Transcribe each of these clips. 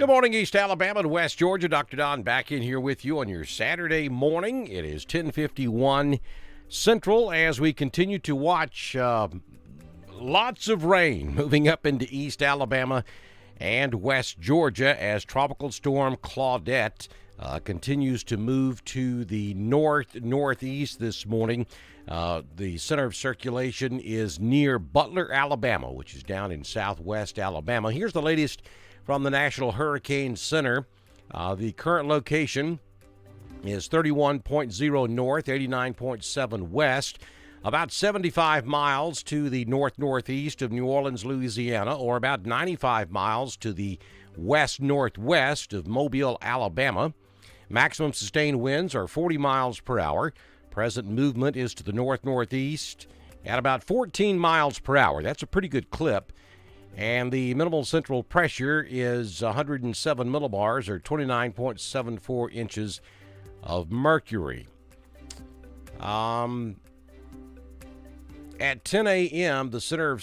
Good morning, East Alabama and West Georgia. Dr. Don back in here with you on your Saturday morning. It is 10:51 Central as we continue to watch lots of rain moving up into East Alabama and West Georgia as Tropical Storm Claudette continues to move to the northeast this morning. The center of circulation is near Butler, Alabama, which is down in southwest Alabama. Here's the latest from the National Hurricane Center. The current location is 31.0 north, 89.7 west, about 75 miles to the north-northeast of New Orleans, Louisiana, or about 95 miles to the west-northwest of Mobile, Alabama. Maximum sustained winds are 40 miles per hour. Present movement is to the north-northeast at about 14 miles per hour. That's a pretty good clip. And the minimal central pressure is 107 millibars, or 29.74 inches of mercury. At 10 a.m., the center of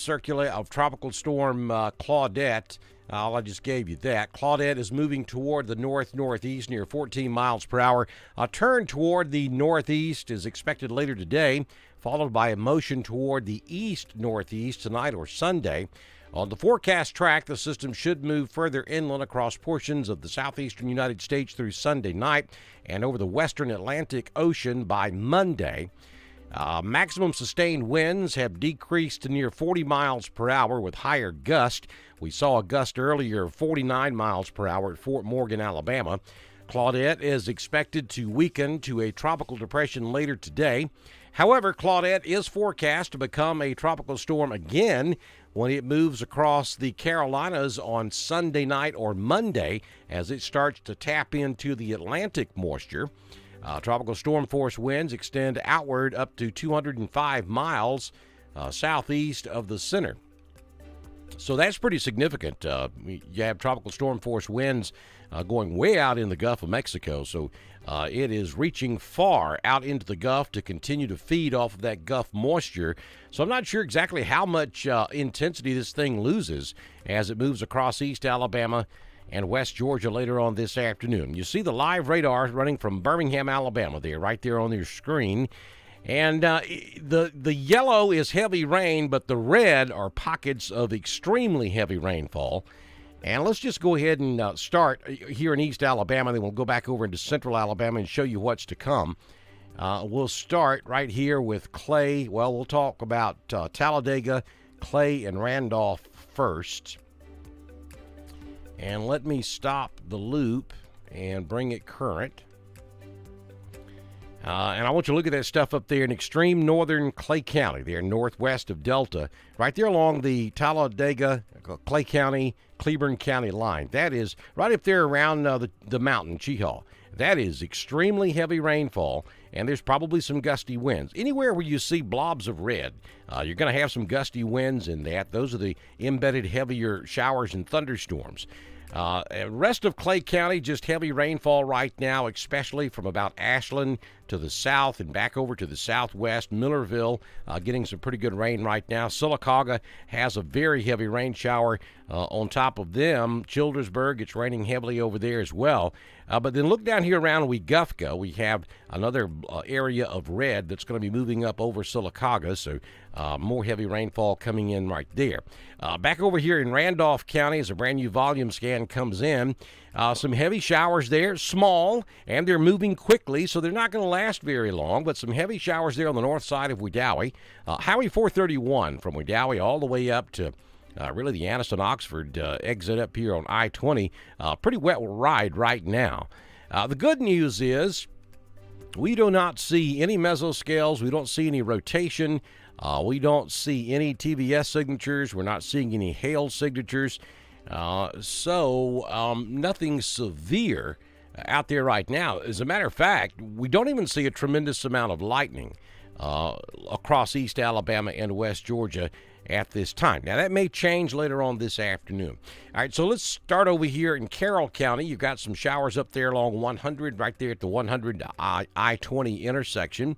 Tropical Storm Claudette, I just gave you that. Claudette is moving toward the north-northeast near 14 miles per hour. A turn toward the northeast is expected later today, followed by a motion toward the east-northeast tonight or Sunday. On the forecast track, the system should move further inland across portions of the southeastern United States through Sunday night and over the western Atlantic Ocean by Monday. Maximum sustained winds have decreased to near 40 miles per hour with higher gust. We saw a gust earlier of 49 miles per hour at Fort Morgan, Alabama. Claudette is expected to weaken to a tropical depression later today. However, Claudette is forecast to become a tropical storm again when it moves across the Carolinas on Sunday night or Monday as it starts to tap into the Atlantic moisture. Tropical storm force winds extend outward up to 205 miles southeast of the center. So that's pretty significant. You have tropical storm force winds going way out in the Gulf of Mexico. So it is reaching far out into the Gulf to continue to feed off of that Gulf moisture. So I'm not sure exactly how much intensity this thing loses as it moves across East Alabama and West Georgia later on this afternoon. You see the live radar running from Birmingham, Alabama there, right there on your screen. And the yellow is heavy rain, but the red are pockets of extremely heavy rainfall. And let's just go ahead and start here in East Alabama, then we'll go back over into Central Alabama and show you what's to come. We'll start right here with Clay. Well, we'll talk about Talladega, Clay, and Randolph first. And let me stop the loop and bring it current. And I want you to look at that stuff up there in extreme northern Clay County, there northwest of Delta, right there along the Talladega, Clay County, Cleburne County line. That is right up there around the mountain, Cheehaw. That is extremely heavy rainfall, and there's probably some gusty winds. Anywhere where you see blobs of red, you're going to have some gusty winds in that. Those are the embedded heavier showers and thunderstorms. Rest of Clay County, just heavy rainfall right now, especially from about Ashland to the south and back over to the southwest. Millerville getting some pretty good rain right now. Sylacauga has a very heavy rain shower on top of them. Childersburg, it's raining heavily over there as well. But then look down here around Weguffca. We have another area of red that's going to be moving up over Sylacauga, so more heavy rainfall coming in right there. Back over here in Randolph County as a brand new volume scan comes in. Some heavy showers there, small, and they're moving quickly, so they're not going to last very long, but some heavy showers there on the north side of Wedowee. Highway 431 from Wedowee all the way up to really the Anniston-Oxford exit up here on I-20. Pretty wet ride right now. The good news is we do not see any mesoscales. We don't see any rotation. We don't see any TVS signatures. We're not seeing any hail signatures. So nothing severe out there right now. As a matter of fact, we don't even see a tremendous amount of lightning across East Alabama and West Georgia at this time. Now, that may change later on this afternoon. All right, so let's start over here in Carroll County. You've got some showers up there along 100, right there at the 100 I-20 intersection.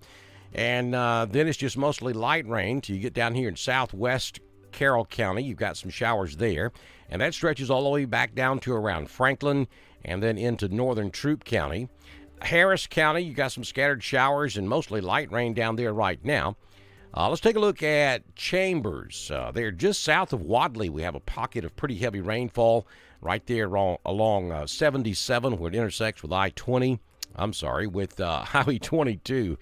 And then it's just mostly light rain till you get down here in southwest Carroll County. You've got some showers there, and that stretches all the way back down to around Franklin and then into northern Troup County. Harris County, you got some scattered showers and mostly light rain down there right now. Let's take a look at Chambers. They're just south of Wadley. We have a pocket of pretty heavy rainfall right there along 77 where it intersects with I-20. I'm sorry, with Highway 22.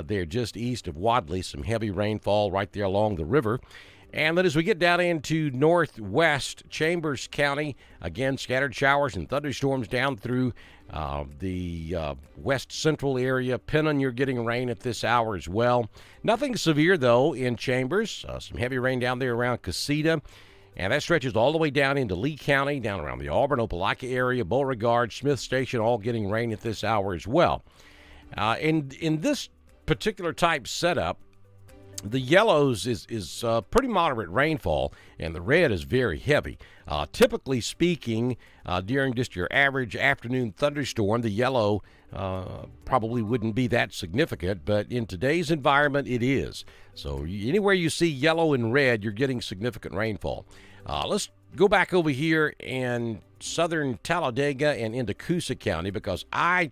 They're just east of Wadley. Some heavy rainfall right there along the river. And then as we get down into northwest Chambers County, again, scattered showers and thunderstorms down through the west central area. Pennon, you're getting rain at this hour as well. Nothing severe, though, in Chambers. Some heavy rain down there around Casita. And that stretches all the way down into Lee County, down around the Auburn, Opelika area, Beauregard, Smith Station, all getting rain at this hour as well. In this particular type setup, the yellows is pretty moderate rainfall, and the red is very heavy. Typically speaking, during just your average afternoon thunderstorm, the yellow probably wouldn't be that significant, but in today's environment, it is. So anywhere you see yellow and red, you're getting significant rainfall. Let's go back over here in southern Talladega and into Coosa County, because Highway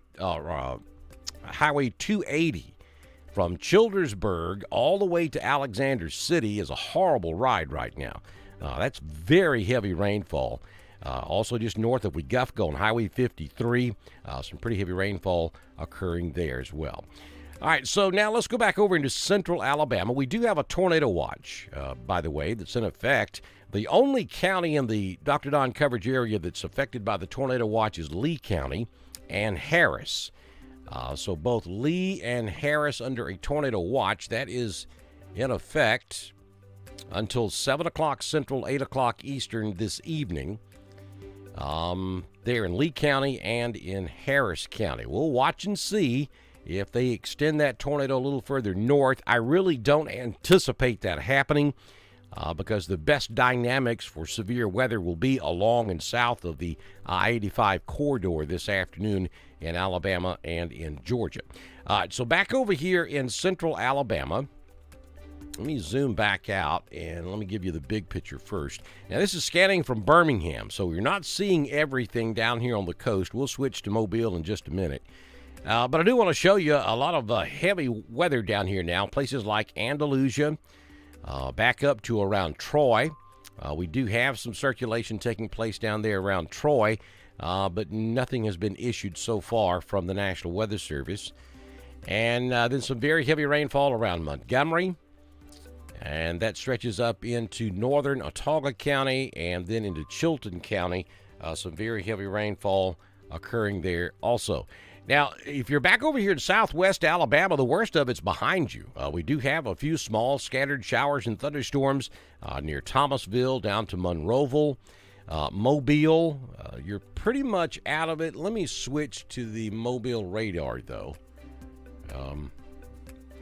280 from Childersburg all the way to Alexander City is a horrible ride right now. That's very heavy rainfall. Also just north of Weguffco on Highway 53, some pretty heavy rainfall occurring there as well. All right, so now let's go back over into central Alabama. We do have a tornado watch, by the way, that's in effect. The only county in the Dr. Don coverage area that's affected by the tornado watch is Lee County and Harris. So both Lee and Harris under a tornado watch. That is in effect until 7 o'clock Central, 8 o'clock Eastern this evening. There in Lee County and in Harris County. We'll watch and see if they extend that tornado a little further north. I really don't anticipate that happening because the best dynamics for severe weather will be along and south of the I-85 corridor this afternoon in Alabama and in Georgia. All right, so back over here in central Alabama. Let me zoom back out and let me give you the big picture first. Now, this is scanning from Birmingham, so you're not seeing everything down here on the coast. We'll switch to Mobile in just a minute. But I do want to show you a lot of heavy weather down here now. Places like Andalusia, back up to around Troy. We do have some circulation taking place down there around Troy, but nothing has been issued so far from the National Weather Service. And then some very heavy rainfall around Montgomery, and that stretches up into northern Autauga County and then into Chilton County. Some very heavy rainfall occurring there also. Now, if you're back over here in southwest Alabama, the worst of it's behind you. We do have a few small scattered showers and thunderstorms near Thomasville down to Monroeville. Mobile, you're pretty much out of it. Let me switch to the Mobile radar, though,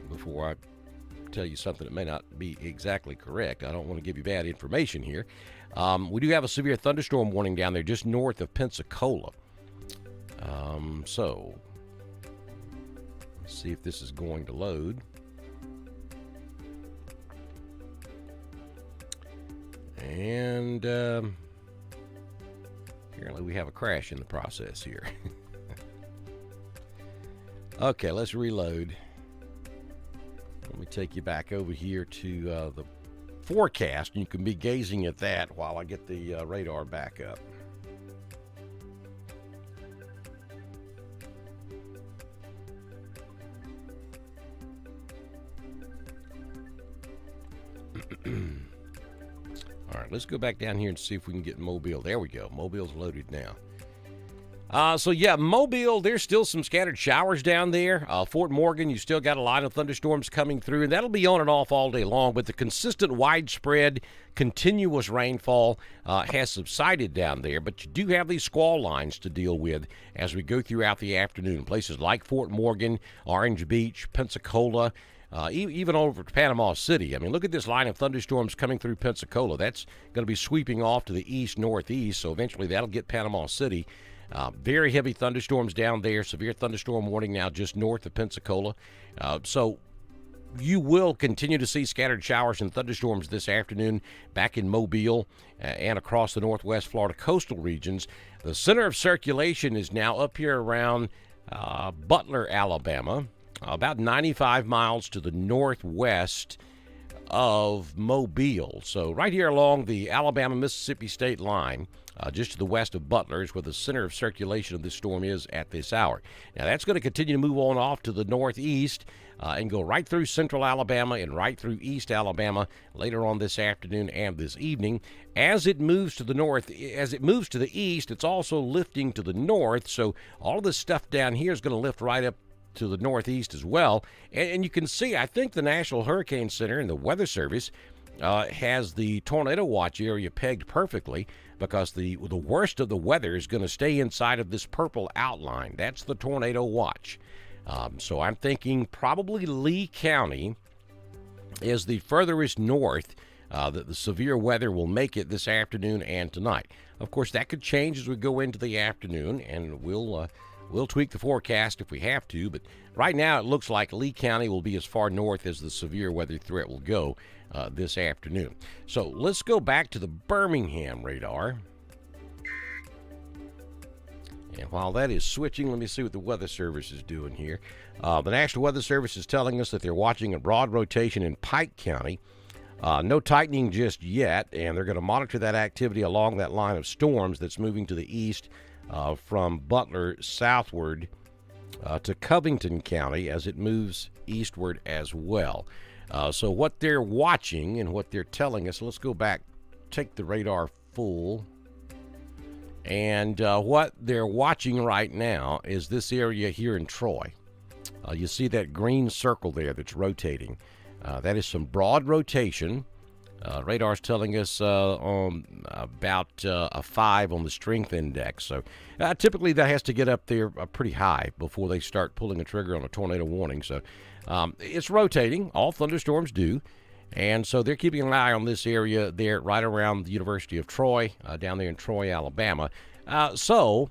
before I tell you something that may not be exactly correct. I don't want to give you bad information here. We do have a severe thunderstorm warning down there just north of Pensacola. So let's see if this is going to load. And apparently we have a crash in the process here. Okay, let's reload. Let me take you back over here to the forecast, and you can be gazing at that while I get the radar back up. All right, let's go back down here and see if we can get Mobile. There we go. Mobile's loaded now. So, yeah, Mobile, there's still some scattered showers down there. Fort Morgan, you still got a lot of thunderstorms coming through, and that'll be on and off all day long. But the consistent, widespread, continuous rainfall has subsided down there. But you do have these squall lines to deal with as we go throughout the afternoon. Places like Fort Morgan, Orange Beach, Pensacola, even over to Panama City. I mean, look at this line of thunderstorms coming through Pensacola. That's going to be sweeping off to the east-northeast, so eventually that'll get Panama City. Very heavy thunderstorms down there. Severe thunderstorm warning now just north of Pensacola. So you will continue to see scattered showers and thunderstorms this afternoon back in Mobile and across the northwest Florida coastal regions. The center of circulation is now up here around Butler, Alabama, about 95 miles to the northwest of Mobile. So right here along the Alabama-Mississippi state line, just to the west of Butler is where the center of circulation of this storm is at this hour. Now that's going to continue to move on off to the northeast and go right through central Alabama and right through east Alabama later on this afternoon and this evening. As it moves to the north, as it moves to the east, it's also lifting to the north. So all of this stuff down here is going to lift right up to the northeast as well. And you can see, I think the National Hurricane Center and the Weather Service has the tornado watch area pegged perfectly, because the worst of the weather is going to stay inside of this purple outline. That's the tornado watch. So I'm thinking probably Lee County is the furthest north that the severe weather will make it this afternoon and tonight. Of course, that could change as we go into the afternoon, and we'll tweak the forecast if we have to, but right now it looks like Lee County will be as far north as the severe weather threat will go this afternoon. So let's go back to the Birmingham radar. And while that is switching, let me see what the Weather Service is doing here. The National Weather Service is telling us that they're watching a broad rotation in Pike County. No tightening just yet, and they're going to monitor that activity along that line of storms that's moving to the east from Butler southward to Covington County as it moves eastward as well. So what they're watching and what they're telling us, let's go back, take the radar full. And what they're watching right now is this area here in Troy. You see that green circle there that's rotating. That is some broad rotation. Radar's telling us about a 5 on the strength index. So typically that has to get up there pretty high before they start pulling the trigger on a tornado warning. So it's rotating. All thunderstorms do. And so they're keeping an eye on this area there right around the University of Troy, down there in Troy, Alabama. So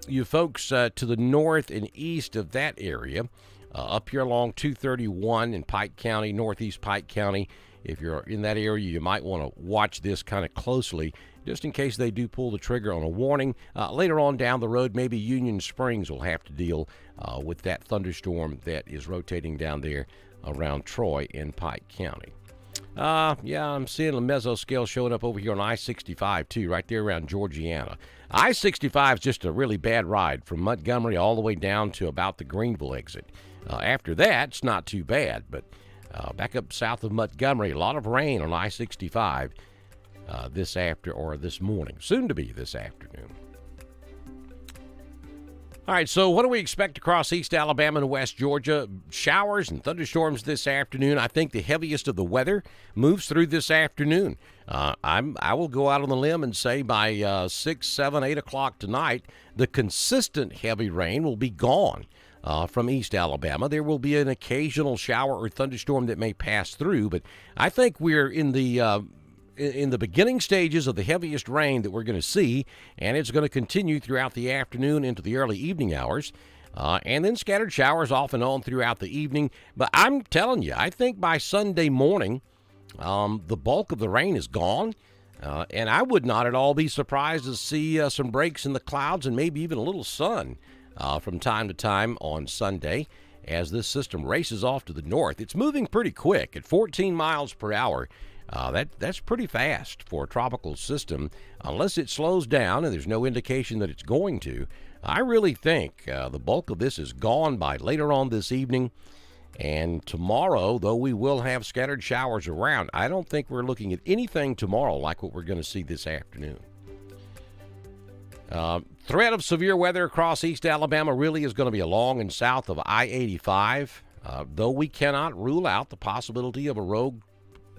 you folks to the north and east of that area, up here along 231 in Pike County, northeast Pike County, if you're in that area, you might want to watch this kind of closely, just in case they do pull the trigger on a warning. Later on down the road, maybe Union Springs will have to deal with that thunderstorm that is rotating down there around Troy in Pike County. Yeah, I'm seeing a mesoscale showing up over here on I-65 too, right there around Georgiana. I-65 is just a really bad ride from Montgomery all the way down to about the Greenville exit. After that, it's not too bad, but back up south of Montgomery, a lot of rain on I-65 this morning, soon to be this afternoon. All right, so what do we expect across East Alabama and West Georgia? Showers and thunderstorms this afternoon. I think the heaviest of the weather moves through this afternoon. I will go out on the limb and say by 6, 7, 8 o'clock tonight, the consistent heavy rain will be gone from East Alabama. There will be an occasional shower or thunderstorm that may pass through, but I think we're in the beginning stages of the heaviest rain that we're going to see, and it's going to continue throughout the afternoon into the early evening hours, and then scattered showers off and on throughout the evening. But I'm telling you, I think by Sunday morning, the bulk of the rain is gone, and I would not at all be surprised to see some breaks in the clouds and maybe even a little sun from time to time on Sunday as this system races off to the north. It's moving pretty quick at 14 miles per hour. That's pretty fast for a tropical system, unless it slows down, and there's no indication that it's going to. I really think the bulk of this is gone by later on this evening. And tomorrow, though we will have scattered showers around, I don't think we're looking at anything tomorrow like what we're going to see this afternoon. Threat of severe weather across East Alabama really is going to be along and south of I-85, though we cannot rule out the possibility of a rogue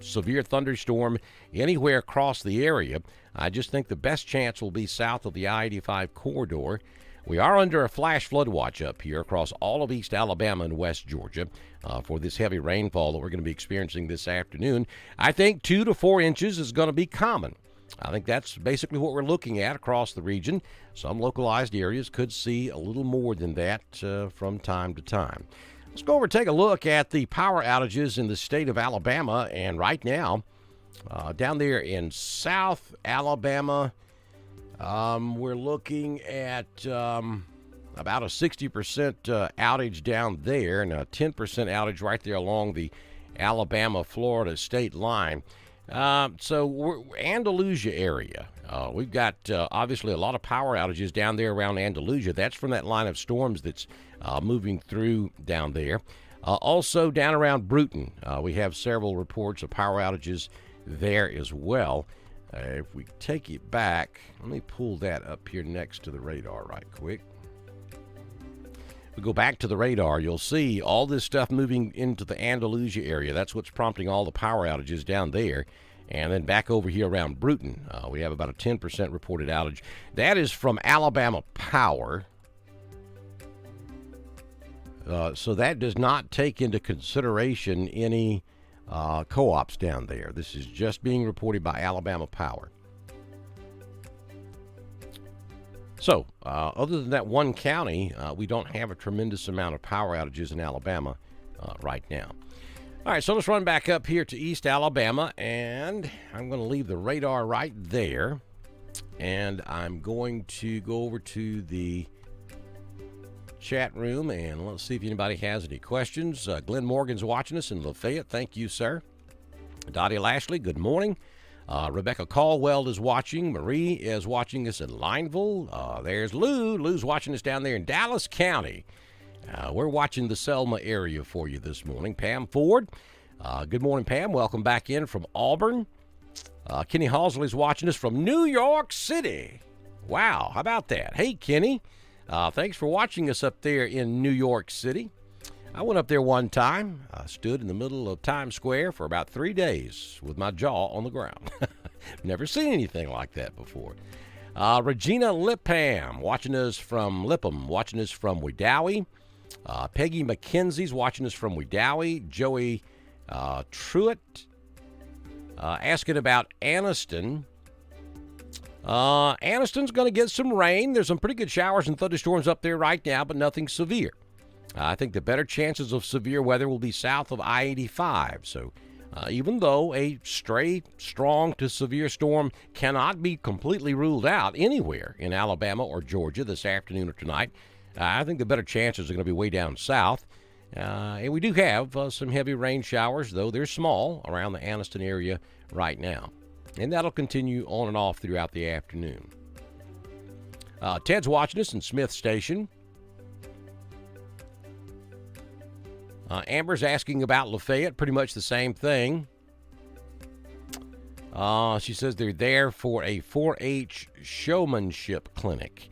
severe thunderstorm anywhere across the area. I just think the best chance will be south of the I-85 corridor. We are under a flash flood watch up here across all of East Alabama and West Georgia for this heavy rainfall that we're going to be experiencing this afternoon. I think 2 to 4 inches is going to be common. I think that's basically what we're looking at across the region. Some localized areas could see a little more than that from time to time. Let's go over and take a look at the power outages in the state of Alabama. And right now, down there in South Alabama, we're looking at about a 60% outage down there and a 10% outage right there along the Alabama-Florida state line. So we're Andalusia area. We've got obviously a lot of power outages down there around Andalusia. That's from that line of storms that's moving through down there. Also down around Bruton, we have several reports of power outages there as well. If we take it back, let me pull that up here next to the radar right quick. We go back to the radar, you'll see all this stuff moving into the Andalusia area. That's what's prompting all the power outages down there. And then back over here around Bruton, we have about a 10% reported outage. That is from Alabama Power. So that does not take into consideration any co-ops down there. This is just being reported by Alabama Power. So, other than that one county, we don't have a tremendous amount of power outages in Alabama right now. All right, so let's run back up here to East Alabama, and I'm going to leave the radar right there, and I'm going to go over to the chat room, and let's see if anybody has any questions. Glenn Morgan's watching us in Lafayette. Thank you, sir. Dottie Lashley, good morning. Rebecca Caldwell is watching. Marie is watching us in Lineville. There's Lou. Lou's watching us down there in Dallas County. We're watching the Selma area for you this morning. Pam Ford. Good morning, Pam. Welcome back in from Auburn. Kenny Halsley's watching us from New York City. Wow, how about that? Hey, Kenny. Thanks for watching us up there in New York City. I went up there one time. I stood in the middle of Times Square for about 3 days with my jaw on the ground. Never seen anything like that before. Regina Lipham, watching us from Lipham, watching us from Wedowee. Peggy McKenzie's watching us from Wedowee. Joey Truitt asking about Anniston. Anniston's going to get some rain. There's some pretty good showers and thunderstorms up there right now, but nothing severe. I think the better chances of severe weather will be south of I-85. So even though a stray strong to severe storm cannot be completely ruled out anywhere in Alabama or Georgia this afternoon or tonight, I think the better chances are going to be way down south. And we do have some heavy rain showers, though they're small, around the Anniston area right now. And that'll continue on and off throughout the afternoon. Ted's watching us in Smith Station. Amber's asking about Lafayette, pretty much the same thing. She says they're there for a 4-H showmanship clinic.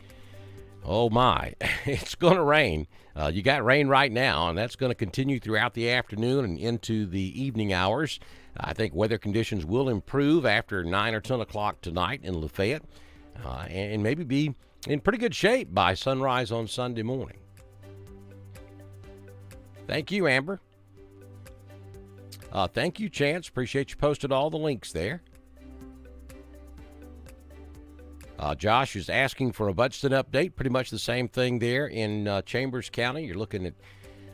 Oh my, it's going to rain. You got rain right now, and that's going to continue throughout the afternoon and into the evening hours. I think weather conditions will improve after 9 or 10 o'clock tonight in Lafayette, and maybe be in pretty good shape by sunrise on Sunday morning. Thank you, Amber. Thank you, Chance. Appreciate you posted all the links there. Josh is asking for a Buttston update. Pretty much the same thing there in Chambers County. You're looking at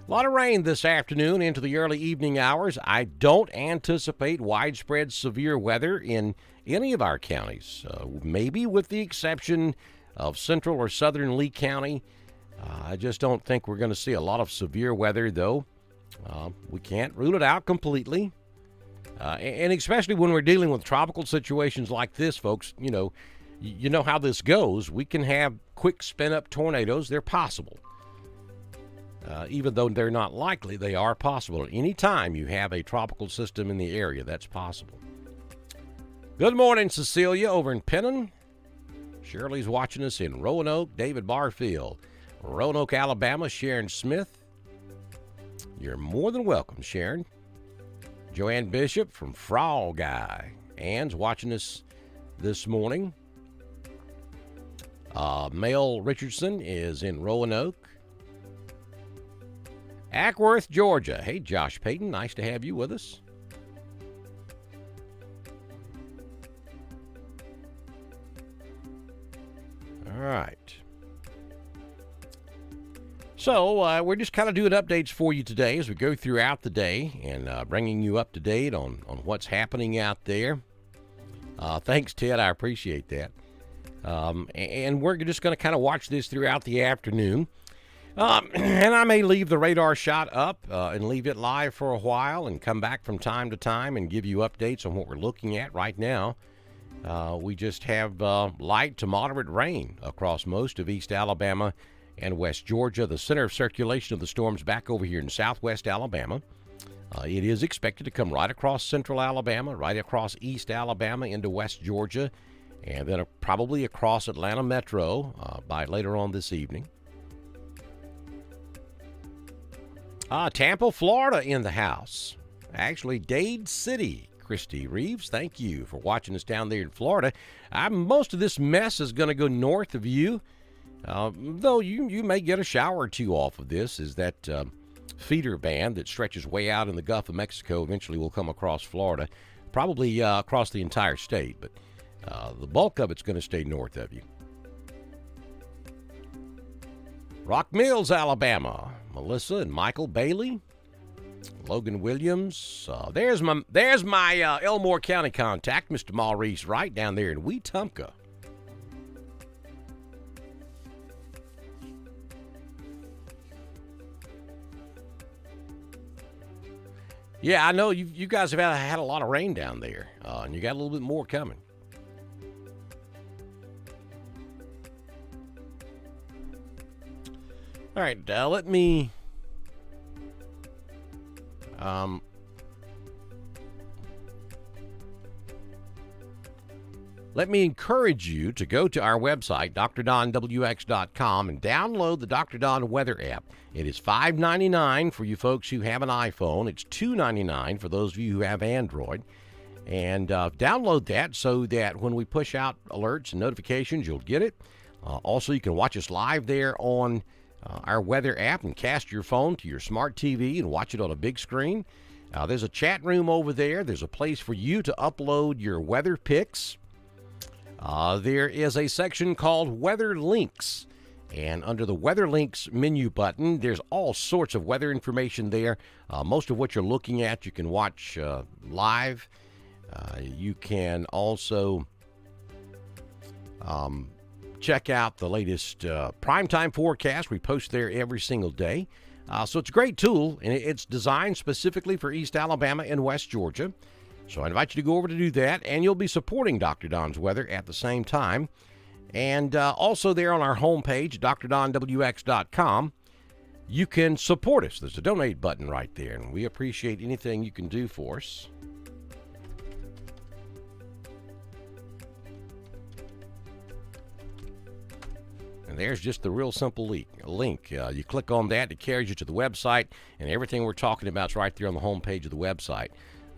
a lot of rain this afternoon into the early evening hours. I don't anticipate widespread severe weather in any of our counties, maybe with the exception of central or southern Lee County. I just don't think we're going to see a lot of severe weather, though. We can't rule it out completely. And especially when we're dealing with tropical situations like this, folks, you know how this goes. We can have quick spin-up tornadoes. They're possible. Even though they're not likely, they are possible. At any time you have a tropical system in the area, that's possible. Good morning, Cecilia, over in Pennon. Shirley's watching us in Roanoke. David Barfield. Roanoke, Alabama, Sharon Smith. You're more than welcome, Sharon. Joanne Bishop from Frog Eye. Ann's watching us this morning. Mel Richardson is in Roanoke. Ackworth, Georgia. Hey, Josh Payton, nice to have you with us. All right. So we're just kind of doing updates for you today as we go throughout the day and bringing you up to date on what's happening out there. Thanks, Ted. I appreciate that. And we're just going to kind of watch this throughout the afternoon. And I may leave the radar shot up and leave it live for a while and come back from time to time and give you updates on what we're looking at right now. We just have light to moderate rain across most of East Alabama and West Georgia. The center of circulation of the storm's back over here in southwest Alabama. It is expected to come right across central Alabama, right across East Alabama into West Georgia, and then probably across Atlanta Metro by later on this evening. Tampa, Florida in the house. Actually, Dade City. Christy Reeves, thank you for watching us down there in Florida. Most of this mess is going to go north of you. Though you may get a shower or two off of this, is that feeder band that stretches way out in the Gulf of Mexico eventually will come across Florida, probably across the entire state, but the bulk of it's going to stay north of you. Rock Mills, Alabama. Melissa and Michael Bailey, Logan Williams. There's my Elmore County contact, Mr. Maurice Wright, down there in Wetumpka. Yeah, I know you guys have had a lot of rain down there, and you got a little bit more coming. All right, let me encourage you to go to our website, drdonwx.com, and download the Dr. Don Weather app. It is $5.99 for you folks who have an iPhone. It's $2.99 for those of you who have Android. And download that so that when we push out alerts and notifications, you'll get it. Also, you can watch us live there on our weather app and cast your phone to your smart TV and watch it on a big screen. There's a chat room over there. There's a place for you to upload your weather pics. There is a section called Weather Links. And under the Weather Links menu button, there's all sorts of weather information there. Most of what you're looking at, you can watch live. You can also check out the latest primetime forecast. We post there every single day. So it's a great tool, and it's designed specifically for East Alabama and West Georgia. So I invite you to go over to do that, and you'll be supporting Dr. Don's Weather at the same time. And also there on our homepage, drdonwx.com, you can support us. There's a donate button right there, and we appreciate anything you can do for us. And there's just the real simple link. You click on that, it carries you to the website, and everything we're talking about is right there on the homepage of the website.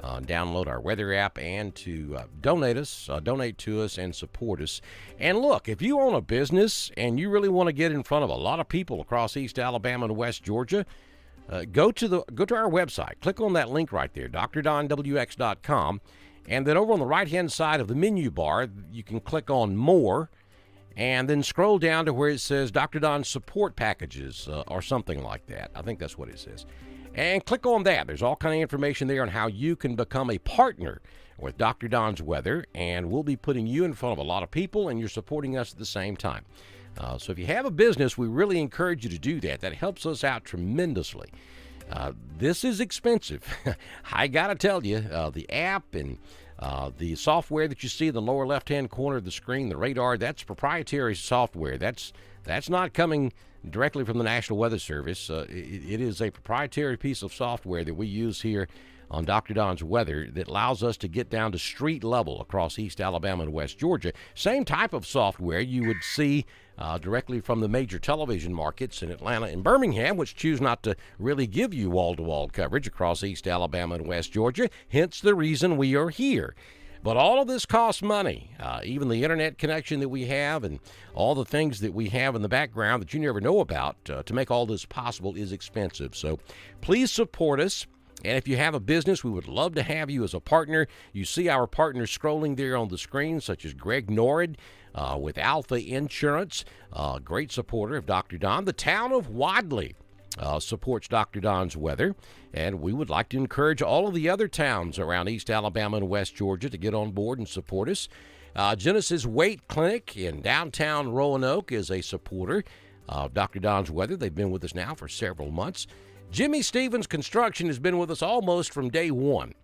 Download our weather app and to donate to us and support us. And look, if you own a business and you really want to get in front of a lot of people across East Alabama and West Georgia, go to our website. Click on that link right there, drdonwx.com, and then over on the right-hand side of the menu bar, you can click on More, and then scroll down to where it says Dr. Don Support Packages or something like that. I think that's what it says. And click on that. There's all kind of information there on how you can become a partner with Dr. Don's Weather, and we'll be putting you in front of a lot of people, and you're supporting us at the same time. So if you have a business, we really encourage you to do that. That helps us out tremendously. This is expensive. I got to tell you, the app and the software that you see in the lower left-hand corner of the screen, the radar, that's proprietary software. That's not coming directly from the National Weather Service. It is a proprietary piece of software that we use here on Dr. Don's Weather that allows us to get down to street level across East Alabama and West Georgia. Same type of software you would see directly from the major television markets in Atlanta and Birmingham, which choose not to really give you wall-to-wall coverage across East Alabama and West Georgia, hence the reason we are here. But all of this costs money. Even the internet connection that we have and all the things that we have in the background that you never know about to make all this possible is expensive. So please support us. And if you have a business, we would love to have you as a partner. You see our partners scrolling there on the screen, such as Greg Norrid with Alpha Insurance, great supporter of Dr. Don. The town of Wadley supports Dr. Don's weather. And we would like to encourage all of the other towns around East Alabama and West Georgia to get on board and support us. Genesis Weight Clinic in downtown Roanoke is a supporter of Dr. Don's weather. They've been with us now for several months. Jimmy Stevens Construction has been with us almost from day one.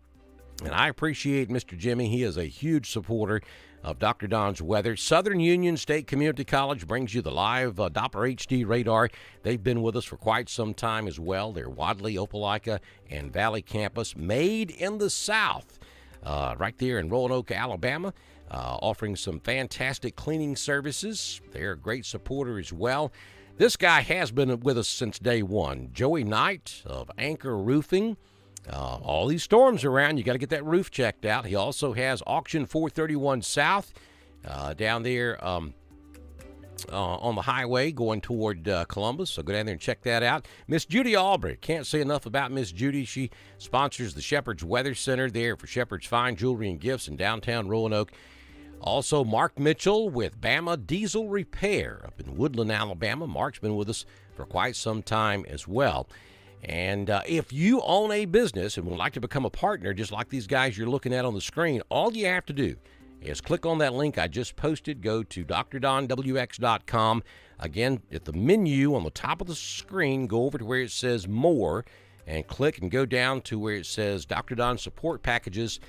And I appreciate Mr. Jimmy. He is a huge supporter of Dr. Don's weather. Southern Union State Community College brings you the live Doppler HD radar. They've been with us for quite some time as well. They're Wadley, Opelika, and Valley campus, made in the South, right there in Roanoke, Alabama, offering some fantastic cleaning services. They're a great supporter as well. This guy has been with us since day one. Joey Knight of Anchor Roofing. All these storms around, you got to get that roof checked out. He also has Auction 431 South down there on the highway going toward Columbus. So go down there and check that out. Miss Judy Albright. Can't say enough about Miss Judy. She sponsors the Shepherd's Weather Center there for Shepherd's Fine Jewelry and Gifts in downtown Roanoke. Also, Mark Mitchell with Bama Diesel Repair up in Woodland, Alabama. Mark's been with us for quite some time as well. And if you own a business and would like to become a partner, just like these guys you're looking at on the screen, all you have to do is click on that link I just posted. Go to drdonwx.com. Again, at the menu on the top of the screen, go over to where it says More and click and go down to where it says Dr. Don Support Packages.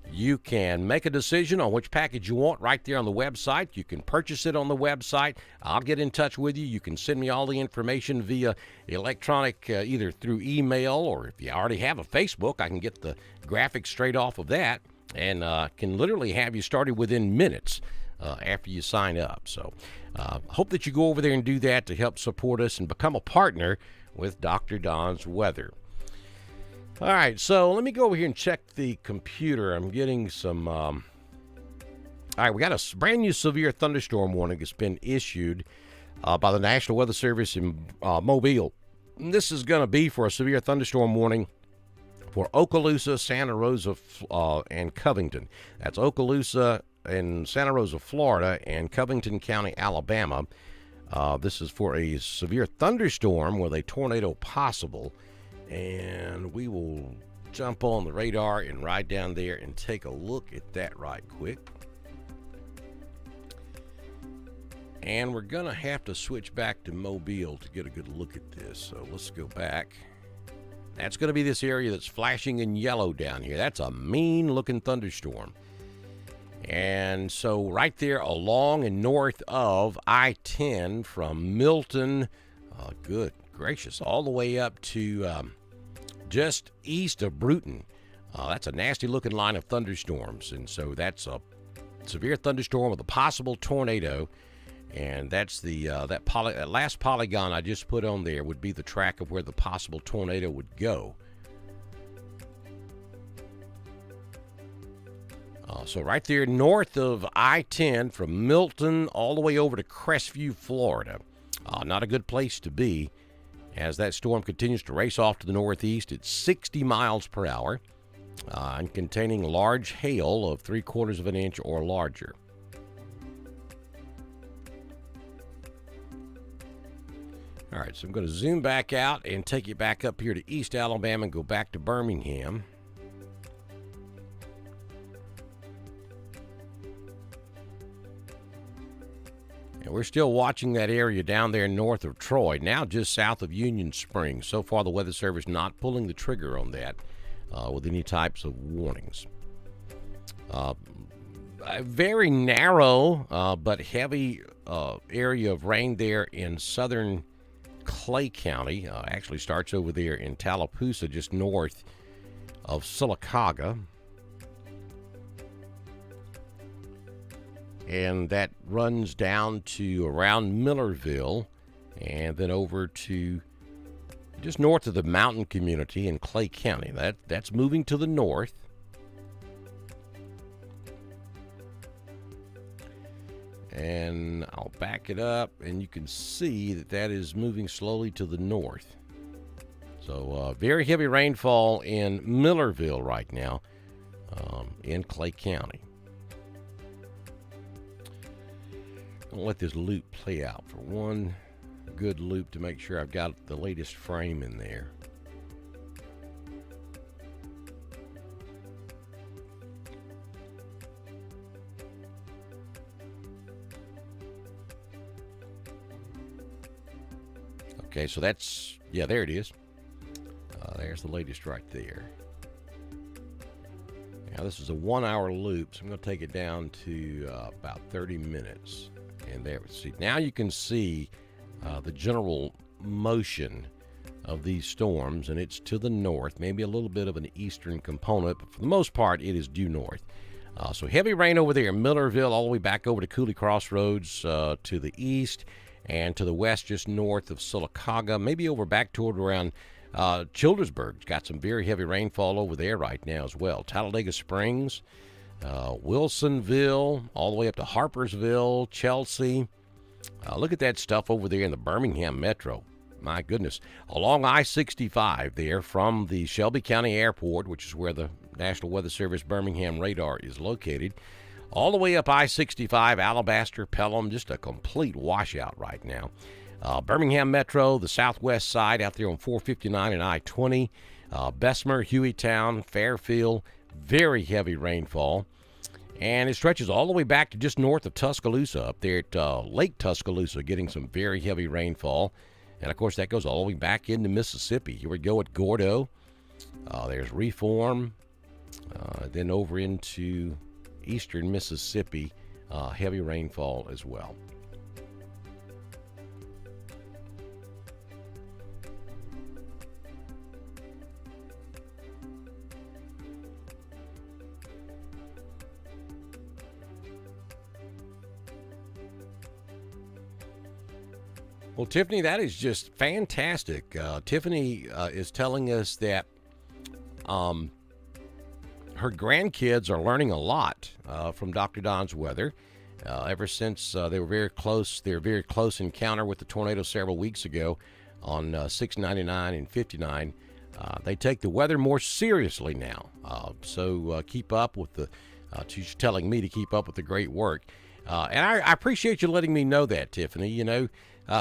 You can make a decision on which package you want right there on the website. You can purchase it on the website. I'll get in touch with you. You can send me all the information via electronic, either through email, or if you already have a Facebook, I can get the graphics straight off of that and can literally have you started within minutes after you sign up. So hope that you go over there and do that to help support us and become a partner with Dr. Don's Weather. All right, so let me go over here and check the computer. I'm getting some, all right, we got a brand new severe thunderstorm warning that's been issued by the National Weather Service in Mobile. And this is going to be for a severe thunderstorm warning for Okaloosa, Santa Rosa, and Covington. That's Okaloosa and Santa Rosa, Florida, and Covington County, Alabama. This is for a severe thunderstorm with a tornado possible. And we will jump on the radar and ride down there and take a look at that right quick. And we're going to have to switch back to Mobile to get a good look at this. So let's go back. That's going to be this area that's flashing in yellow down here. That's a mean-looking thunderstorm. And so right there along and north of I-10 from Milton, good gracious, all the way up to just east of Bruton. That's a nasty looking line of thunderstorms, and so that's a severe thunderstorm with a possible tornado. And that's the that last polygon I just put on there would be the track of where the possible tornado would go. So right there north of I-10 from Milton all the way over to Crestview, Florida. Not a good place to be as that storm continues to race off to the northeast at 60 miles per hour and containing large hail of 3/4 of an inch or larger. All right, so I'm going to zoom back out and take you back up here to East Alabama and go back to Birmingham. And we're still watching that area down there north of Troy, now just south of Union Springs. So far, the Weather Service not pulling the trigger on that with any types of warnings. A very narrow but heavy area of rain there in southern Clay County. Actually starts over there in Tallapoosa, just north of Sylacauga. And that runs down to around Millerville and then over to just north of the mountain community in Clay County. That's moving to the north. And I'll back it up, and you can see that is moving slowly to the north. So very heavy rainfall in Millerville right now in Clay County. I'll let this loop play out for one good loop to make sure I've got the latest frame in there. Okay, so that's, yeah, there it is. There's the latest right there. Now, this is a 1 hour loop, so I'm going to take it down to about 30 minutes. And there, see, now you can see the general motion of these storms, and it's to the north, maybe a little bit of an eastern component, but for the most part, it is due north. So heavy rain over there in Millerville, all the way back over to Cooley Crossroads to the east, and to the west, just north of Sylacauga, maybe over back toward around Childersburg. Got some very heavy rainfall over there right now as well. Talladega Springs, Wilsonville, all the way up to Harpersville, Chelsea. Look at that stuff over there in the Birmingham metro. My goodness. Along I-65 there from the Shelby County Airport, which is where the National Weather Service Birmingham radar is located, all the way up I-65, Alabaster, Pelham, just a complete washout right now. Birmingham Metro, the southwest side out there on 459 and I-20, Bessemer, Hueytown, Fairfield, very heavy rainfall. And it stretches all the way back to just north of Tuscaloosa, up there at Lake Tuscaloosa, getting some very heavy rainfall. And, of course, that goes all the way back into Mississippi. Here we go at Gordo. There's Reform. Then over into eastern Mississippi, heavy rainfall as well. Well, Tiffany, that is just fantastic. Tiffany is telling us that her grandkids are learning a lot from Dr. Don's weather. Ever since they were very close, their very close encounter with the tornado several weeks ago on 699 and 59, they take the weather more seriously now. So keep up with the, she's telling me to keep up with the great work. And I appreciate you letting me know that, Tiffany. You know,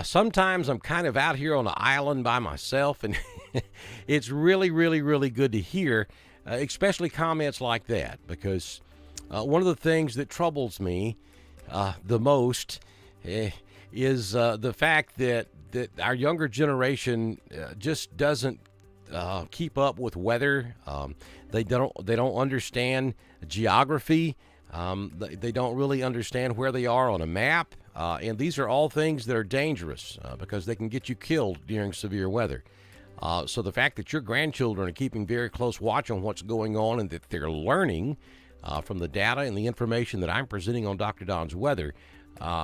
sometimes I'm kind of out here on an island by myself, and it's really, really, really good to hear, especially comments like that, because one of the things that troubles me the most is the fact that our younger generation just doesn't keep up with weather. They don't understand geography. They don't really understand where they are on a map. And these are all things that are dangerous because they can get you killed during severe weather. So the fact that your grandchildren are keeping very close watch on what's going on and that they're learning from the data and the information that I'm presenting on Dr. Don's weather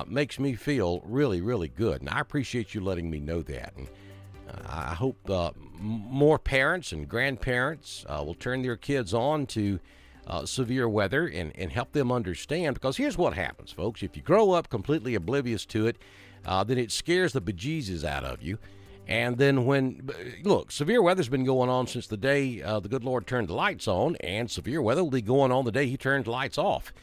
makes me feel really, really good. And I appreciate you letting me know that. And I hope more parents and grandparents will turn their kids on to severe weather and help them understand, because here's what happens, folks. If you grow up completely oblivious to it, then it scares the bejesus out of you. And then look, severe weather's been going on since the day the good Lord turned the lights on, and severe weather will be going on the day he turns the lights off.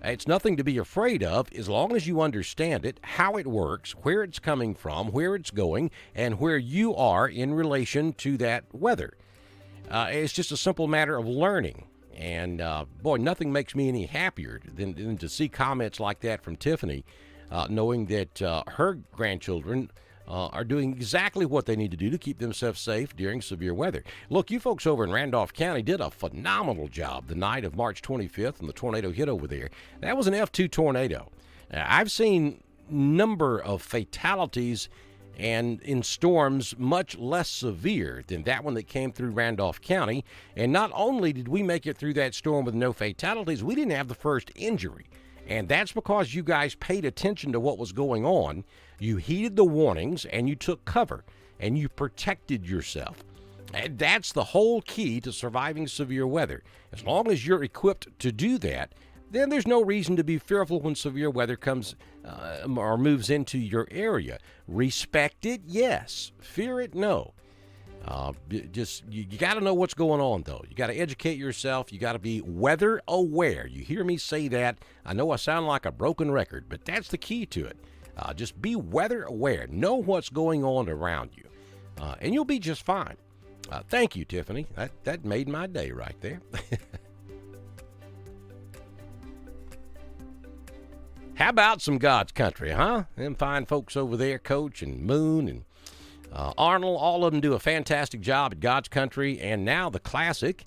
It's nothing to be afraid of as long as you understand it, how it works, where it's coming from, where it's going, and where you are in relation to that weather. It's just a simple matter of learning. And, boy, nothing makes me any happier than to see comments like that from Tiffany, knowing that her grandchildren are doing exactly what they need to do to keep themselves safe during severe weather. Look, you folks over in Randolph County did a phenomenal job the night of March 25th when the tornado hit over there. That was an F2 tornado. I've seen number of fatalities and in storms much less severe than that one that came through Randolph County. And not only did we make it through that storm with no fatalities, we didn't have the first injury. And that's because you guys paid attention to what was going on. You heeded the warnings and you took cover and you protected yourself. And that's the whole key to surviving severe weather. As long as you're equipped to do that, then there's no reason to be fearful when severe weather comes or moves into your area. Respect it, yes. Fear it, no. You got to know what's going on, though. You got to educate yourself. You got to be weather aware. You hear me say that. I know I sound like a broken record, but that's the key to it. Just be weather aware. Know what's going on around you, and you'll be just fine. Thank you, Tiffany. That made my day right there. How about some God's country, huh? Them fine folks over there, Coach and Moon and Arnold, all of them do a fantastic job at God's Country and now the Classic.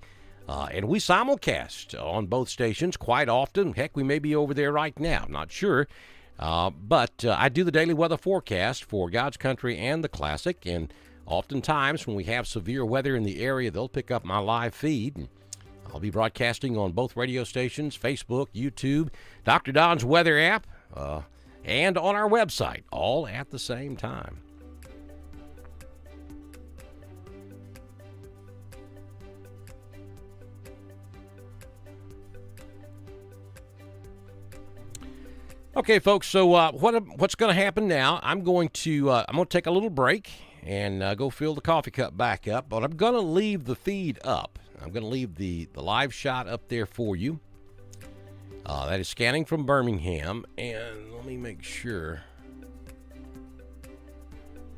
And we simulcast on both stations quite often. Heck, we may be over there right now. I'm not sure. But I do the daily weather forecast for God's Country and the Classic. And oftentimes when we have severe weather in the area, they'll pick up my live feed. And I'll be broadcasting on both radio stations, Facebook, YouTube, Dr. Don's weather app, and on our website, all at the same time. Okay, folks. So what's going to happen now? I'm going to take a little break and go fill the coffee cup back up. But I'm going to leave the feed up. I'm going to leave the live shot up there for you. That is scanning from Birmingham, and let me make sure.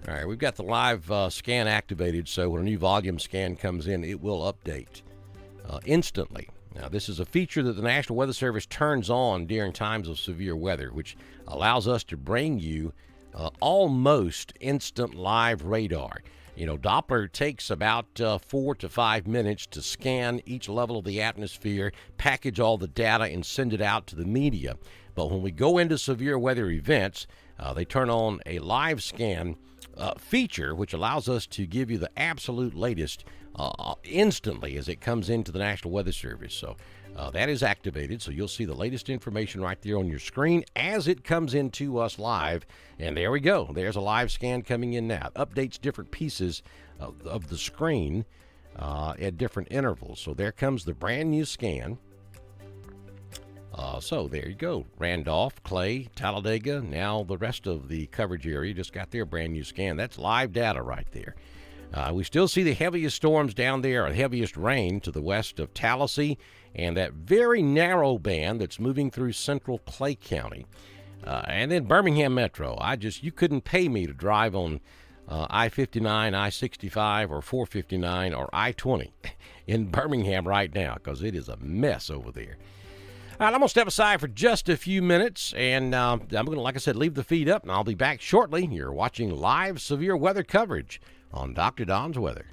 All right, we've got the live scan activated, so when a new volume scan comes in, it will update instantly. Now, this is a feature that the National Weather Service turns on during times of severe weather, which allows us to bring you almost instant live radar. You know, Doppler takes about 4 to 5 minutes to scan each level of the atmosphere, package all the data, and send it out to the media. But when we go into severe weather events, they turn on a live scan feature, which allows us to give you the absolute latest instantly as it comes into the National Weather Service. So that is activated, so you'll see the latest information right there on your screen as it comes into us live. And there we go. There's a live scan coming in now. It updates different pieces of the screen at different intervals. So there comes the brand new scan. So there you go. Randolph, Clay, Talladega, now the rest of the coverage area just got their brand new scan. That's live data right there. We still see the heaviest storms down there, or heaviest rain to the west of Tallahassee, and that very narrow band that's moving through central Clay County. And then Birmingham Metro. You couldn't pay me to drive on I-59, I-65, or 459, or I-20 in Birmingham right now, because it is a mess over there. All right, I'm going to step aside for just a few minutes, and I'm going to, like I said, leave the feed up, and I'll be back shortly. You're watching live severe weather coverage on Dr. Don's Weather.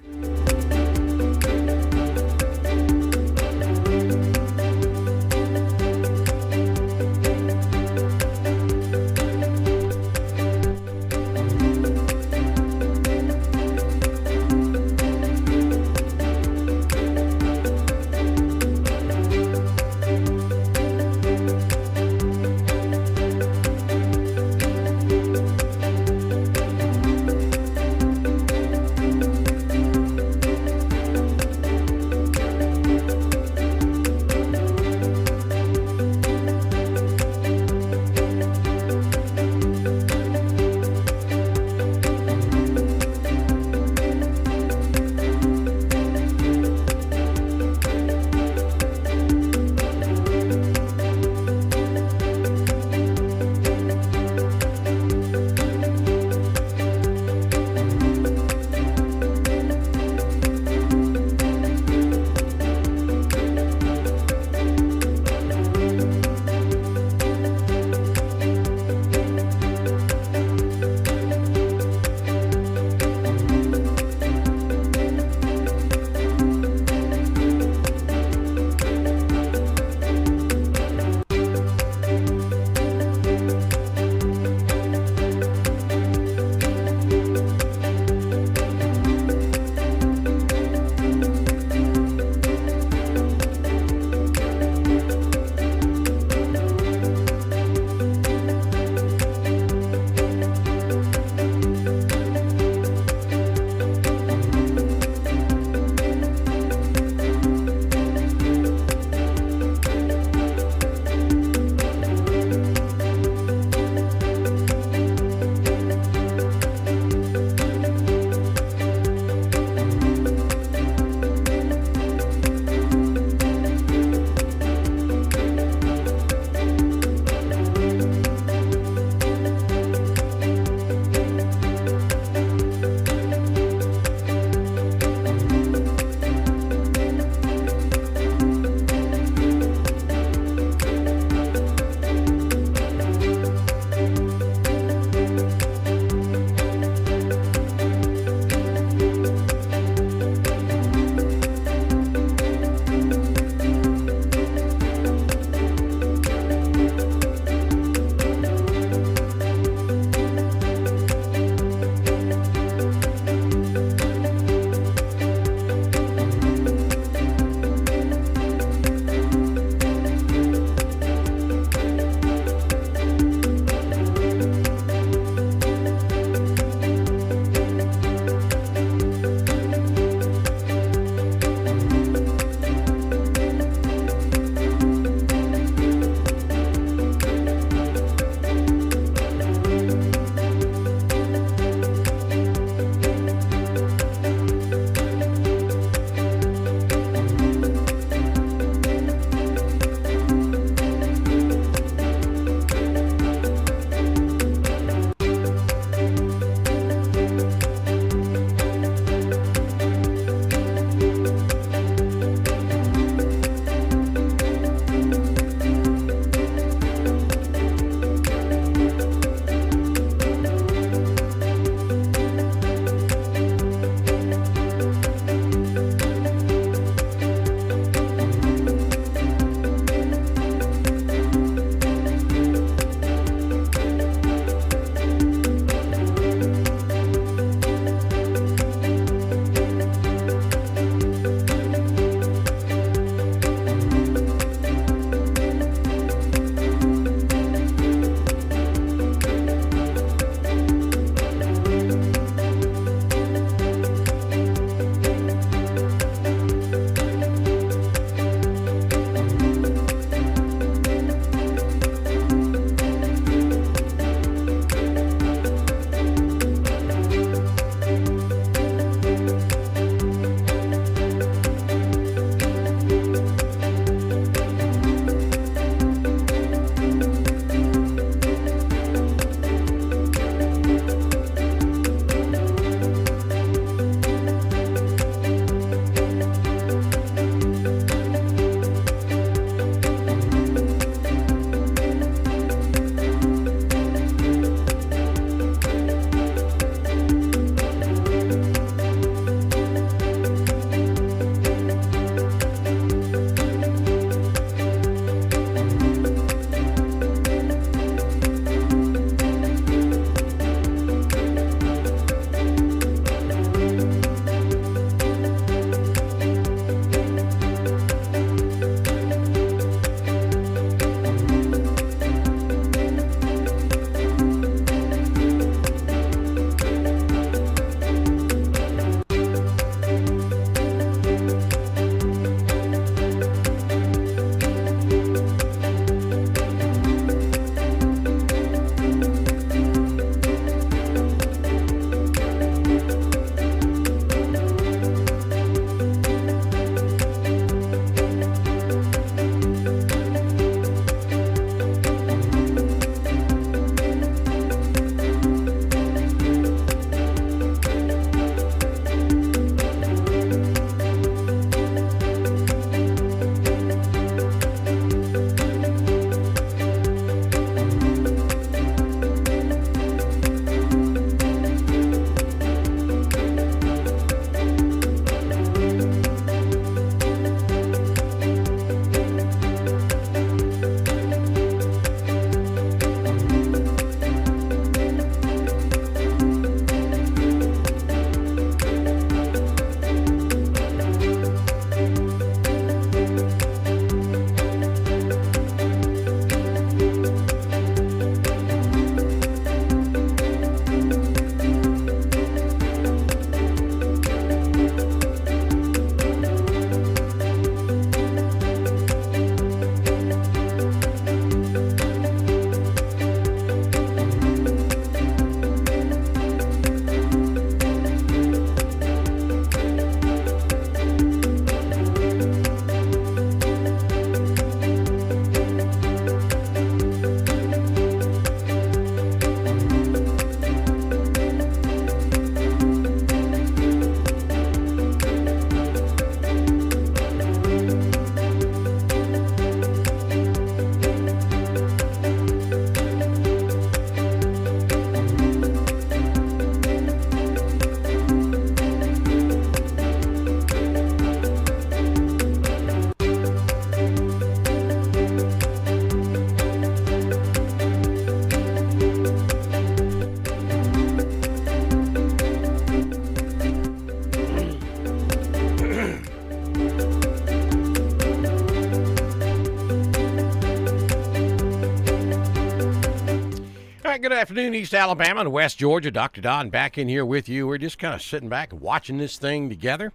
right, good afternoon, East Alabama and West Georgia. Dr. Don back in here with you. We're just kind of sitting back and watching this thing together.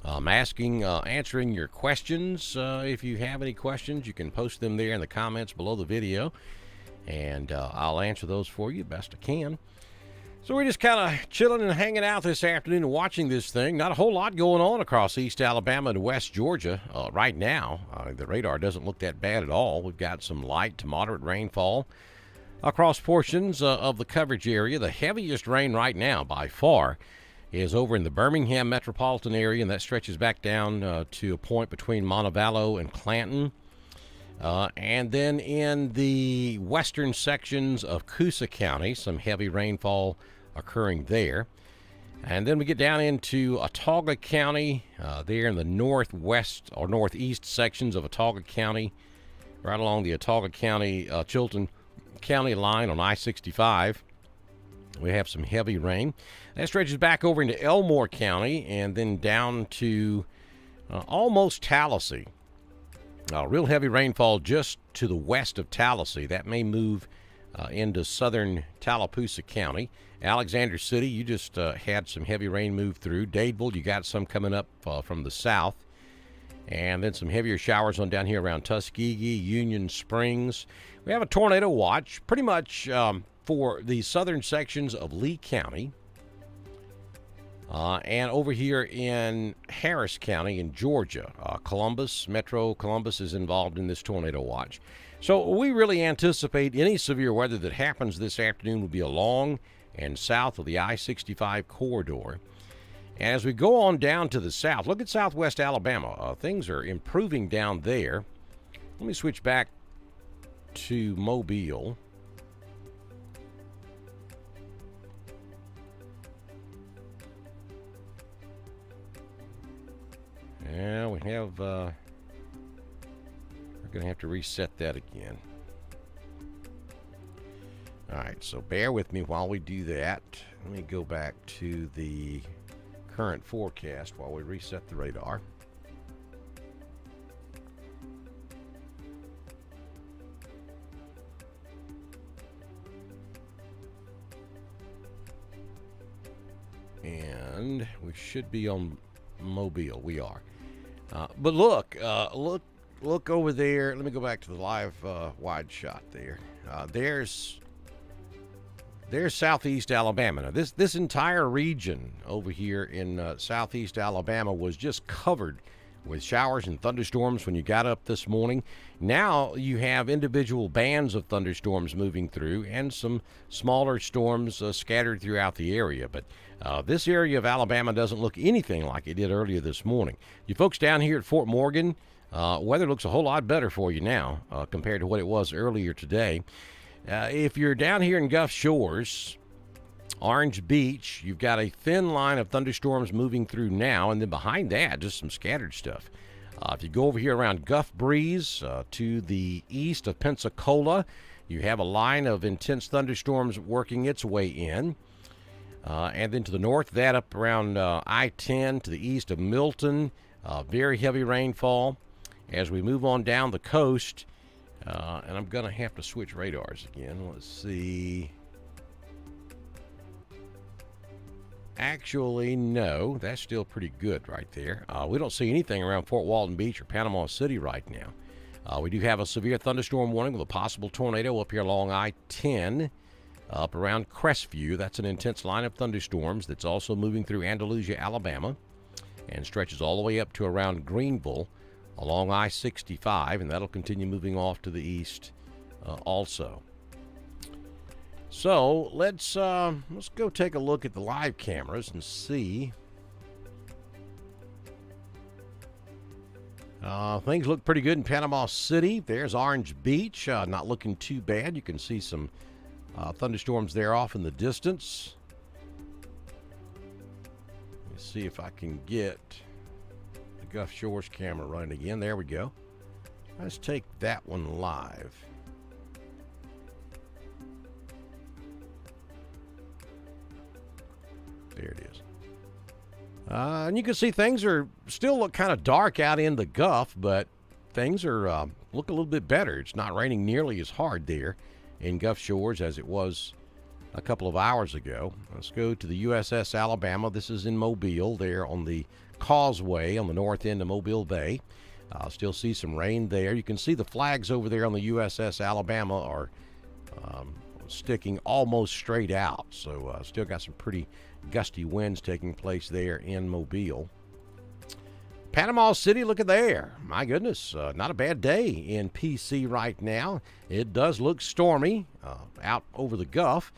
Answering your questions. If you have any questions, you can post them there in the comments below the video, and I'll answer those for you best I can. So we're just kind of chilling and hanging out this afternoon and watching this thing. Not a whole lot going on across East Alabama and West Georgia right now. The radar doesn't look that bad at all. We've got some light to moderate rainfall across portions of the coverage area. The heaviest rain right now by far is over in the Birmingham metropolitan area, and that stretches back down to a point between Montevallo and Clanton. And then in the western sections of Coosa County, some heavy rainfall occurring there. And then we get down into Autauga County, there in the northwest or northeast sections of Autauga County, right along the Autauga County, Chilton County line on I-65. We have some heavy rain. That stretches back over into Elmore County and then down to almost Tallahassee. Real heavy rainfall just to the west of Tallahassee. That may move into southern Tallapoosa County. Alexander City, you just had some heavy rain move through. Dadeville, you got some coming up from the south. And then some heavier showers on down here around Tuskegee, Union Springs. We have a tornado watch pretty much for the southern sections of Lee County. And over here in Harris County in Georgia, Metro Columbus is involved in this tornado watch. So we really anticipate any severe weather that happens this afternoon will be along and south of the I-65 corridor. And as we go on down to the south, look at southwest Alabama. Things are improving down there. Let me switch back to Mobile. Yeah, we have, we're going to have to reset that again. All right, so bear with me while we do that. Let me go back to the current forecast while we reset the radar. And we should be on Mobile. We are. But look over there. Let me go back to the live wide shot there. There's southeast Alabama. Now, this entire region over here in southeast Alabama was just covered with showers and thunderstorms when you got up this morning. Now you have individual bands of thunderstorms moving through and some smaller storms scattered throughout the area. But this area of Alabama doesn't look anything like it did earlier this morning. You folks down here at Fort Morgan, weather looks a whole lot better for you now compared to what it was earlier today. If you're down here in Gulf Shores, Orange Beach, you've got a thin line of thunderstorms moving through now, and then behind that, just some scattered stuff. If you go over here around Gulf Breeze to the east of Pensacola, you have a line of intense thunderstorms working its way in. And then to the north, that up around I-10 to the east of Milton, very heavy rainfall. As we move on down the coast, and I'm going to have to switch radars again. Let's see. Actually, no, that's still pretty good right there. We don't see anything around Fort Walton Beach or Panama City right now. We do have a severe thunderstorm warning with a possible tornado up here along I-10 up around Crestview. That's an intense line of thunderstorms that's also moving through Andalusia, Alabama, and stretches all the way up to around Greenville along I-65, and that'll continue moving off to the east also. So let's go take a look at the live cameras and see. Things look pretty good in Panama City. There's Orange Beach, not looking too bad. You can see some thunderstorms there off in the distance. Let me see if I can get the Gulf Shores camera running again. There we go. Let's take that one live. There it is. And you can see things are still look kind of dark out in the Gulf, but things are look a little bit better. It's not raining nearly as hard there in Gulf Shores as it was a couple of hours ago. Let's go to the USS Alabama. This is in Mobile, there on the causeway on the north end of Mobile Bay. Still see some rain there. You can see the flags over there on the USS Alabama are sticking almost straight out. So still got some pretty gusty winds taking place there in Mobile. Panama City, look at there. My goodness, not a bad day in PC right now. It does look stormy out over the Gulf,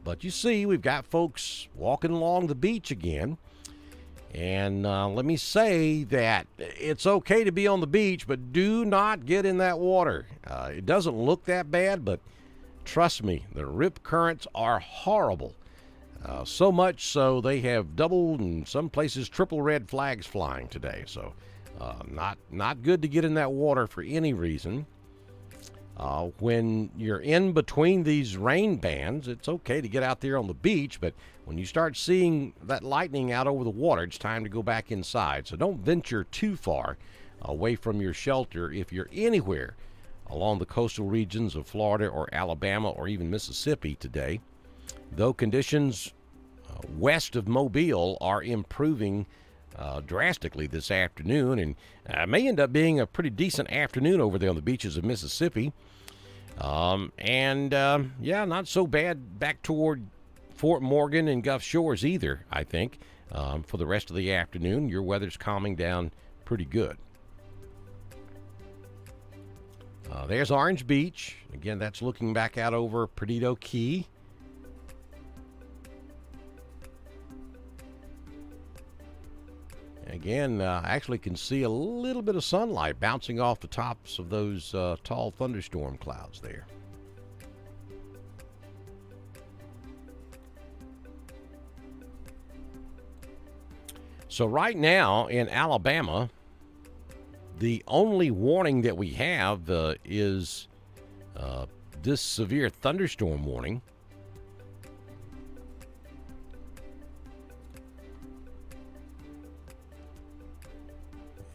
but you see we've got folks walking along the beach again. And let me say that it's okay to be on the beach, but do not get in that water. It doesn't look that bad, but trust me, the rip currents are horrible. So much so they have double and some places triple red flags flying today. So not good to get in that water for any reason. When you're in between these rain bands, it's okay to get out there on the beach, but when you start seeing that lightning out over the water, it's time to go back inside. So don't venture too far away from your shelter if you're anywhere along the coastal regions of Florida or Alabama or even Mississippi today. Though conditions west of Mobile are improving drastically this afternoon, and may end up being a pretty decent afternoon over there on the beaches of Mississippi. Yeah, not so bad back toward Fort Morgan and Gulf Shores either, I think. For the rest of the afternoon, your weather's calming down pretty good. There's Orange Beach. Again, that's looking back out over Perdido Key. Again, I actually can see a little bit of sunlight bouncing off the tops of those tall thunderstorm clouds there. So right now in Alabama, the only warning that we have is this severe thunderstorm warning.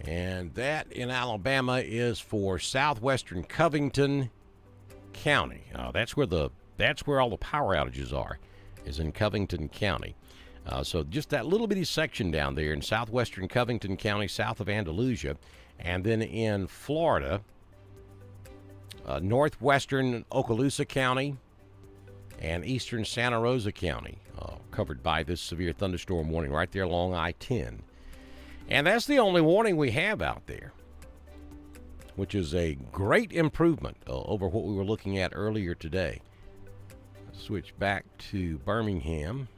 And that in Alabama is for southwestern Covington County. That's where all the power outages are, is in Covington County. So just that little bitty section down there in southwestern Covington County, south of Andalusia. And then in Florida, northwestern Okaloosa County and eastern Santa Rosa County, covered by this severe thunderstorm warning right there along I-10. And that's the only warning we have out there, which is a great improvement over what we were looking at earlier today. Let's switch back to Birmingham.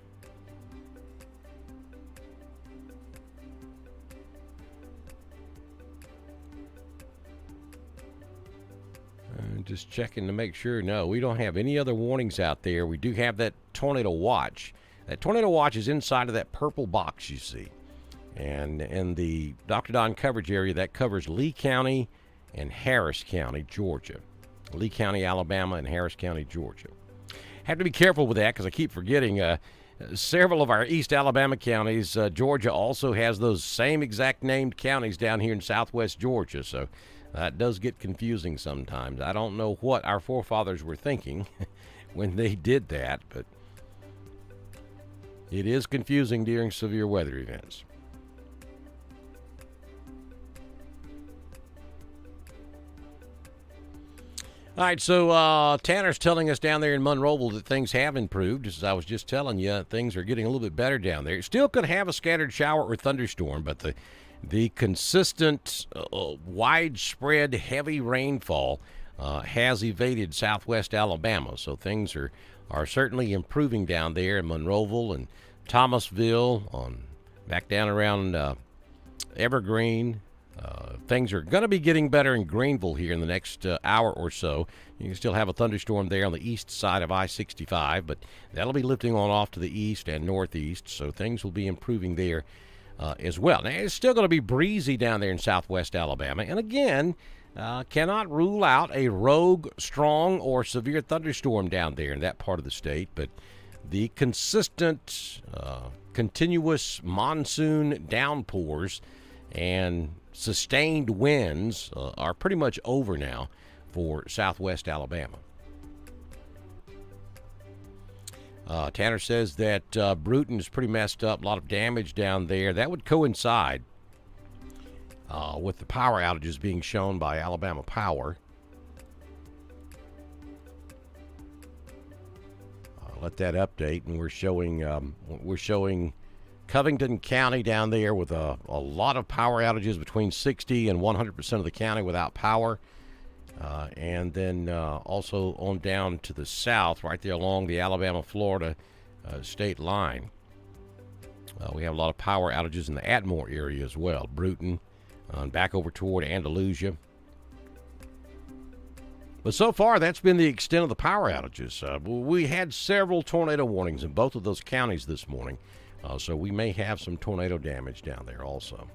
Just checking to make sure. No, we don't have any other warnings out there. We do have that tornado watch. That tornado watch is inside of that purple box you see. And in the Dr. Don coverage area, that covers Lee County and Harris County, Georgia. Lee County, Alabama, and Harris County, Georgia. Have to be careful with that because I keep forgetting several of our East Alabama counties. Georgia also has those same exact named counties down here in southwest Georgia. So that does get confusing sometimes. I don't know what our forefathers were thinking when they did that, but it is confusing during severe weather events. All right, so Tanner's telling us down there in Monroeville that things have improved. As I was just telling you, things are getting a little bit better down there. Still could have a scattered shower or thunderstorm, but the consistent, widespread, heavy rainfall has evaded southwest Alabama. So things are certainly improving down there in Monroeville and Thomasville, back down around Evergreen. Things are going to be getting better in Greenville here in the next hour or so. You can still have a thunderstorm there on the east side of I-65, but that'll be lifting on off to the east and northeast, so things will be improving there as well. Now, it's still going to be breezy down there in southwest Alabama, and again, cannot rule out a rogue, strong, or severe thunderstorm down there in that part of the state, but the consistent, continuous monsoon downpours and sustained winds are pretty much over now for southwest Alabama. Tanner says that Bruton is pretty messed up, a lot of damage down there. That would coincide with the power outages being shown by Alabama Power. Let that update, and we're showing Covington County down there with a lot of power outages, between 60 and 100% of the county without power. And then also on down to the south, right there along the Alabama-Florida state line. We have a lot of power outages in the Atmore area as well. Bruton, back over toward Andalusia. But so far, that's been the extent of the power outages. We had several tornado warnings in both of those counties this morning, so we may have some tornado damage down there also.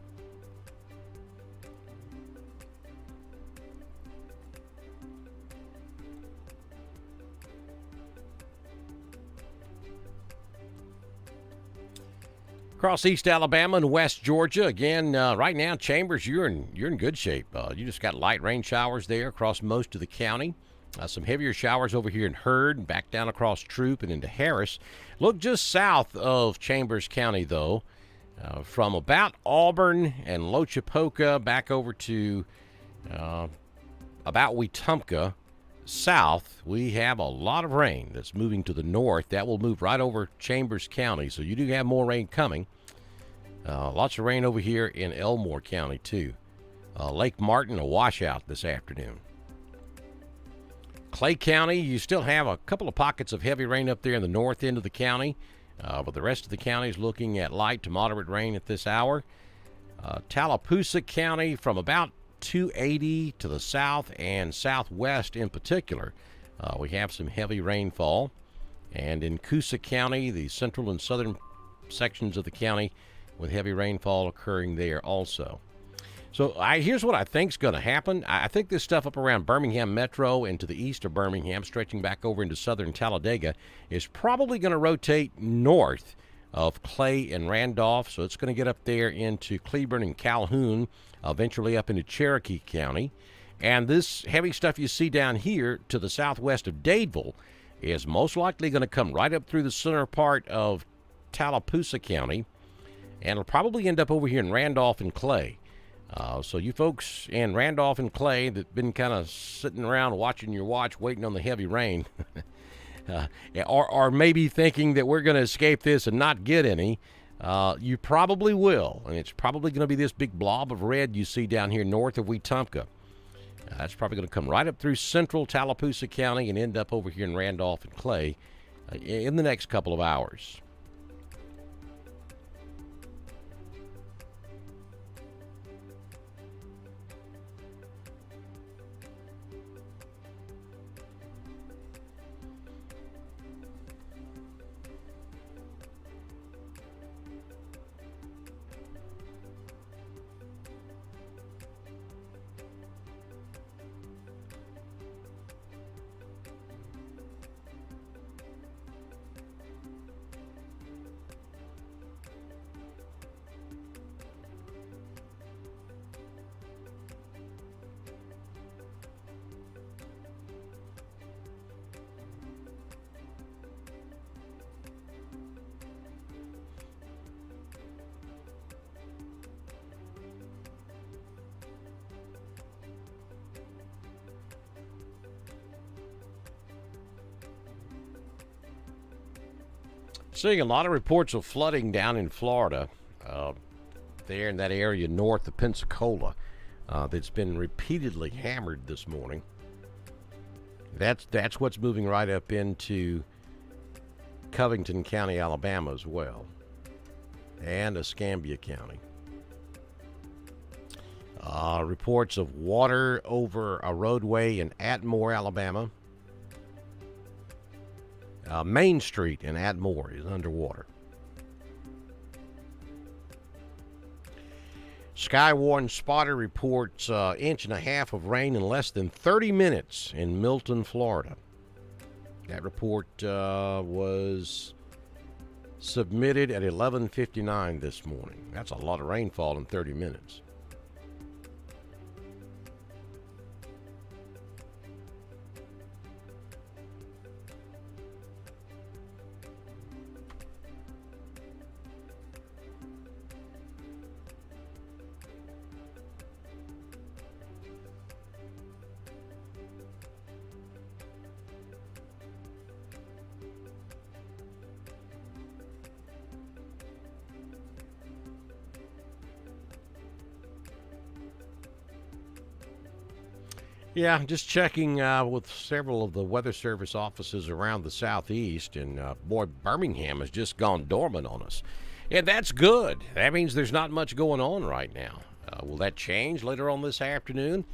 Across East Alabama and West Georgia, again, right now, Chambers, you're in good shape. You just got light rain showers there across most of the county. Some heavier showers over here in Hurd, back down across Troop and into Harris. Look just south of Chambers County, though, from about Auburn and Lochapoka back over to about Wetumpka. South, we have a lot of rain that's moving to the north. That will move right over Chambers County, so you do have more rain coming. Lots of rain over here in Elmore County, too. Lake Martin, a washout this afternoon. Clay County, you still have a couple of pockets of heavy rain up there in the north end of the county, but the rest of the county is looking at light to moderate rain at this hour. Tallapoosa County, from about 280 to the south and southwest in particular, we have some heavy rainfall. And in Coosa County, the central and southern sections of the county, with heavy rainfall occurring there also. So here's what I think is going to happen. I think this stuff up around Birmingham Metro and to the east of Birmingham, stretching back over into southern Talladega, is probably going to rotate north of Clay and Randolph. So it's going to get up there into Cleburne and Calhoun, eventually up into Cherokee County. And this heavy stuff you see down here to the southwest of Dadeville is most likely going to come right up through the center part of Tallapoosa County, and it'll probably end up over here in Randolph and Clay. So you folks in Randolph and Clay that been kind of sitting around watching your watch, waiting on the heavy rain, or maybe thinking that we're going to escape this and not get any, you probably will. And it's probably going to be this big blob of red you see down here north of Wetumpka. That's probably going to come right up through central Tallapoosa County and end up over here in Randolph and Clay in the next couple of hours. Seeing a lot of reports of flooding down in Florida, there in that area north of Pensacola, that's been repeatedly hammered this morning. That's what's moving right up into Covington County, Alabama as well, and Escambia County. Reports of water over a roadway in Atmore, Alabama. Main Street in Atmore is underwater. Skywarn Spotter reports 1.5 inches of rain in less than 30 minutes in Milton, Florida. That report was submitted at 11:59 this morning. That's a lot of rainfall in 30 minutes. Yeah, just checking with several of the Weather Service offices around the southeast, and boy, Birmingham has just gone dormant on us. And that's good. That means there's not much going on right now. Will that change later on this afternoon?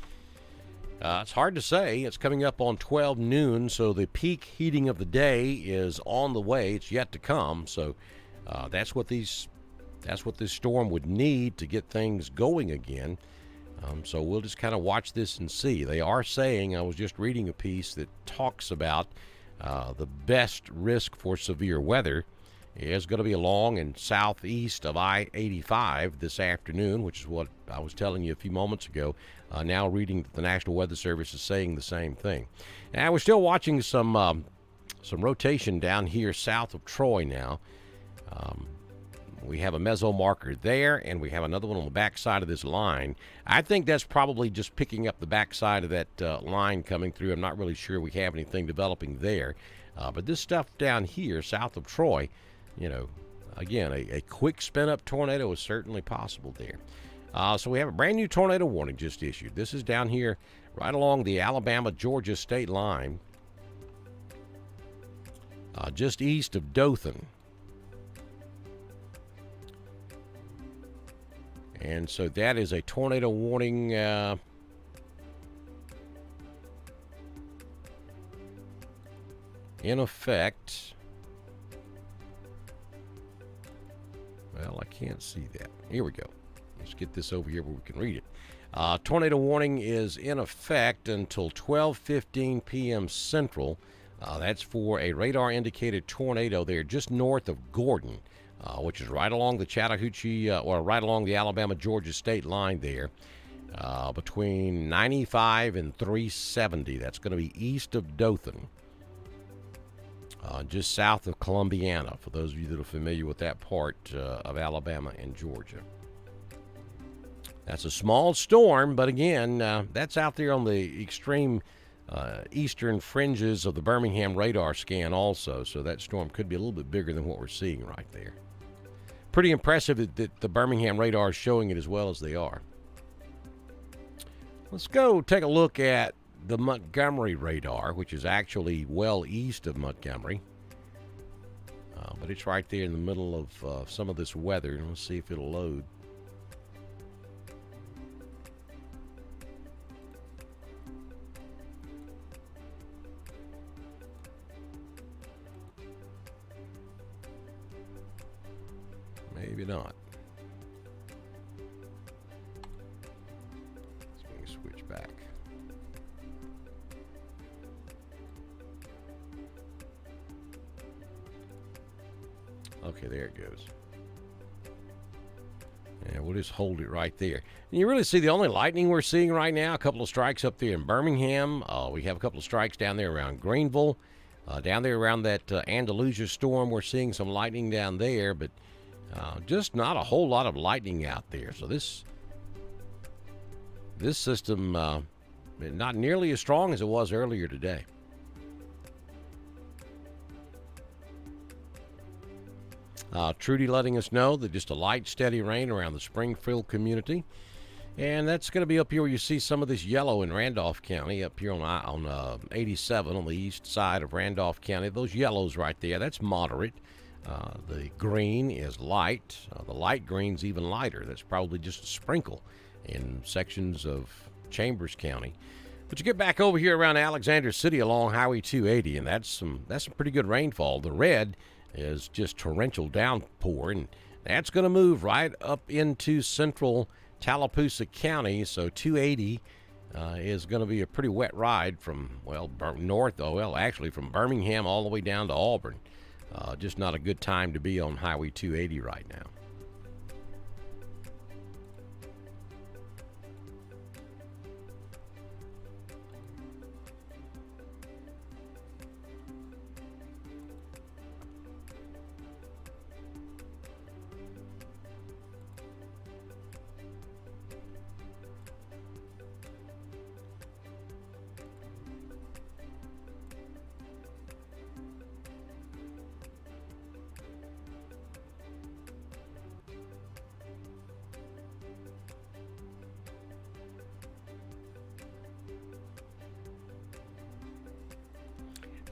It's hard to say. It's coming up on 12 noon, so the peak heating of the day is on the way. It's yet to come. So that's what this storm would need to get things going again. So we'll just kind of watch this and see. They are saying, I was just reading a piece that talks about the best risk for severe weather is going to be along and southeast of I-85 this afternoon, which is what I was telling you a few moments ago. Now reading that the National Weather Service is saying the same thing. Now we're still watching some rotation down here south of Troy now. We have a meso marker there, and we have another one on the backside of this line. I think that's probably just picking up the backside of that line coming through. I'm not really sure we have anything developing there. But this stuff down here south of Troy, again, a quick spin-up tornado is certainly possible there. So we have a brand new tornado warning just issued. This is down here right along the Alabama-Georgia state line, just east of Dothan. And so that is a tornado warning in effect. Well, I can't see that. Here we go. Let's get this over here where we can read it. Tornado warning is in effect until 12:15 p.m. Central. That's for a radar-indicated tornado there just north of Gordon, which is right along the Chattahoochee, or right along the Alabama-Georgia state line there, between 95 and 370. That's going to be east of Dothan, just south of Columbiana, for those of you that are familiar with that part of Alabama and Georgia. That's a small storm, but again, that's out there on the extreme eastern fringes of the Birmingham radar scan also, so that storm could be a little bit bigger than what we're seeing right there. Pretty impressive that the Birmingham radar is showing it as well as they are. Let's go take a look at the Montgomery radar, which is actually well east of Montgomery. But it's right there in the middle of some of this weather. Let's see if it'll load. Maybe not. Let me switch back. Okay, there it goes. And we'll just hold it right there. And you really see the only lightning we're seeing right now, a couple of strikes up there in Birmingham. We have a couple of strikes down there around Greenville. Down there around that Andalusia storm, we're seeing some lightning down there, but just not a whole lot of lightning out there. So this system not nearly as strong as it was earlier today. Trudy letting us know that just a light, steady rain around the Springfield community. And that's going to be up here where you see some of this yellow in Randolph County, up here on 87 on the east side of Randolph County. Those yellows right there, that's moderate. The green is light. The light green's even lighter. That's probably just a sprinkle in sections of Chambers County. But you get back over here around Alexander City along Highway 280, and that's some pretty good rainfall. The red is just torrential downpour, and that's going to move right up into central Tallapoosa County. So 280 is going to be a pretty wet ride from, actually from Birmingham all the way down to Auburn. Just not a good time to be on Highway 280 right now.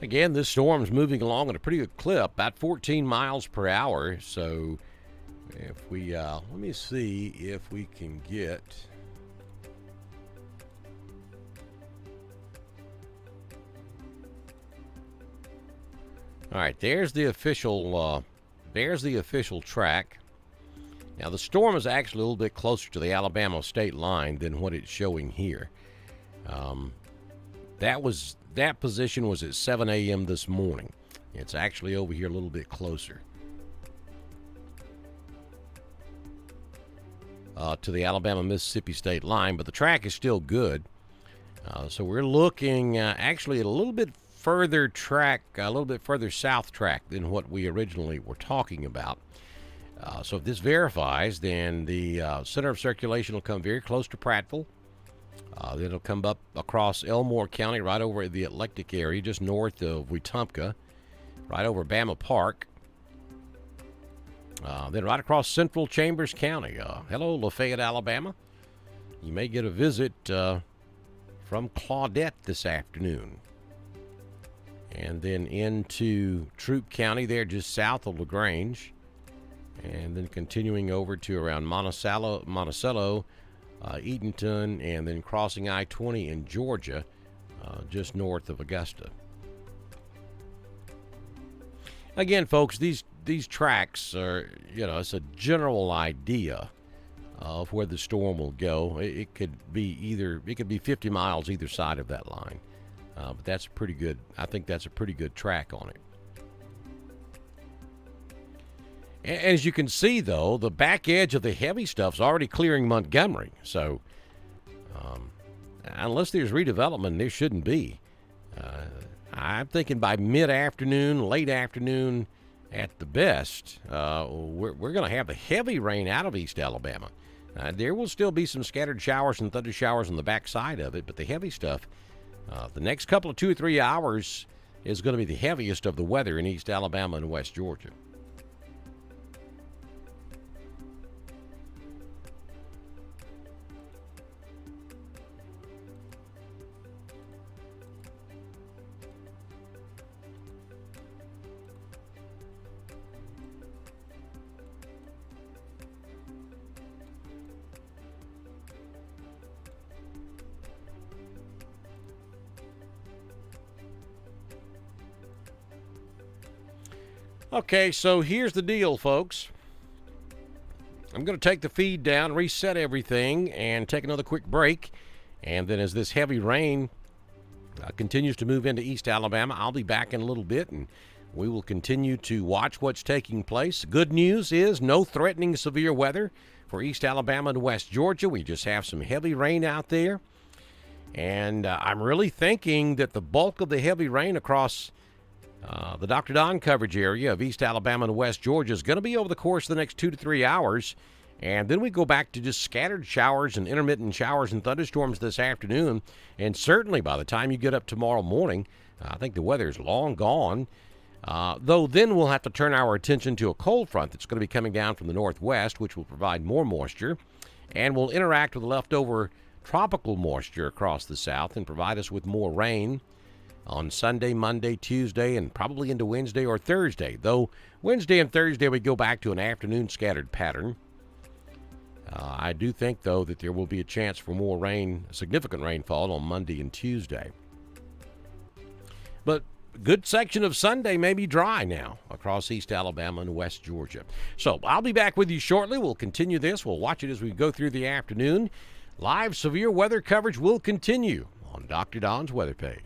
Again, this storm's moving along at a pretty good clip, about 14 miles per hour. So if we, let me see if we can get... All right, there's the official track. Now, the storm is actually a little bit closer to the Alabama state line than what it's showing here. That position was at 7 a.m. this morning. It's actually over here a little bit closer to the Alabama-Mississippi state line, but the track is still good. So we're looking actually at a little bit further track, a little bit further south track than what we originally were talking about. So if this verifies, then the center of circulation will come very close to Prattville. Then it'll come up across Elmore County, right over the Eclectic area, just north of Wetumpka, right over Bama Park. Then right across central Chambers County. Hello, Lafayette, Alabama. You may get a visit from Claudette this afternoon. And then into Troup County there, just south of LaGrange. And then continuing over to around Monticello, Eatonton, and then crossing I-20 in Georgia, just north of Augusta. Again, folks, these tracks are, it's a general idea of where the storm will go. It could be 50 miles either side of that line. But that's pretty good. I think that's a pretty good track on it. As you can see, though, the back edge of the heavy stuff's already clearing Montgomery. So, unless there's redevelopment, there shouldn't be. I'm thinking by mid-afternoon, late afternoon at the best, we're going to have the heavy rain out of East Alabama. There will still be some scattered showers and thunder showers on the back side of it, but the heavy stuff, the next couple of 2 or 3 hours is going to be the heaviest of the weather in East Alabama and West Georgia. Okay, so here's the deal, folks. I'm going to take the feed down, reset everything, and take another quick break. And then as this heavy rain continues to move into East Alabama, I'll be back in a little bit, and we will continue to watch what's taking place. Good news is no threatening severe weather for East Alabama and West Georgia. We just have some heavy rain out there. And I'm really thinking that the bulk of the heavy rain across the Dr. Don coverage area of East Alabama and West Georgia is going to be over the course of the next 2 to 3 hours. And then we go back to just scattered showers and intermittent showers and thunderstorms this afternoon. And certainly by the time you get up tomorrow morning, I think the weather is long gone. Though then we'll have to turn our attention to a cold front that's going to be coming down from the northwest, which will provide more moisture and will interact with the leftover tropical moisture across the south and provide us with more rain on Sunday, Monday, Tuesday, and probably into Wednesday or Thursday. Though Wednesday and Thursday we go back to an afternoon scattered pattern. I do think, though, that there will be a chance for more rain, significant rainfall on Monday and Tuesday. But a good section of Sunday may be dry now across East Alabama and West Georgia. So I'll be back with you shortly. We'll continue this. We'll watch it as we go through the afternoon. Live severe weather coverage will continue on Dr. Don's weather page.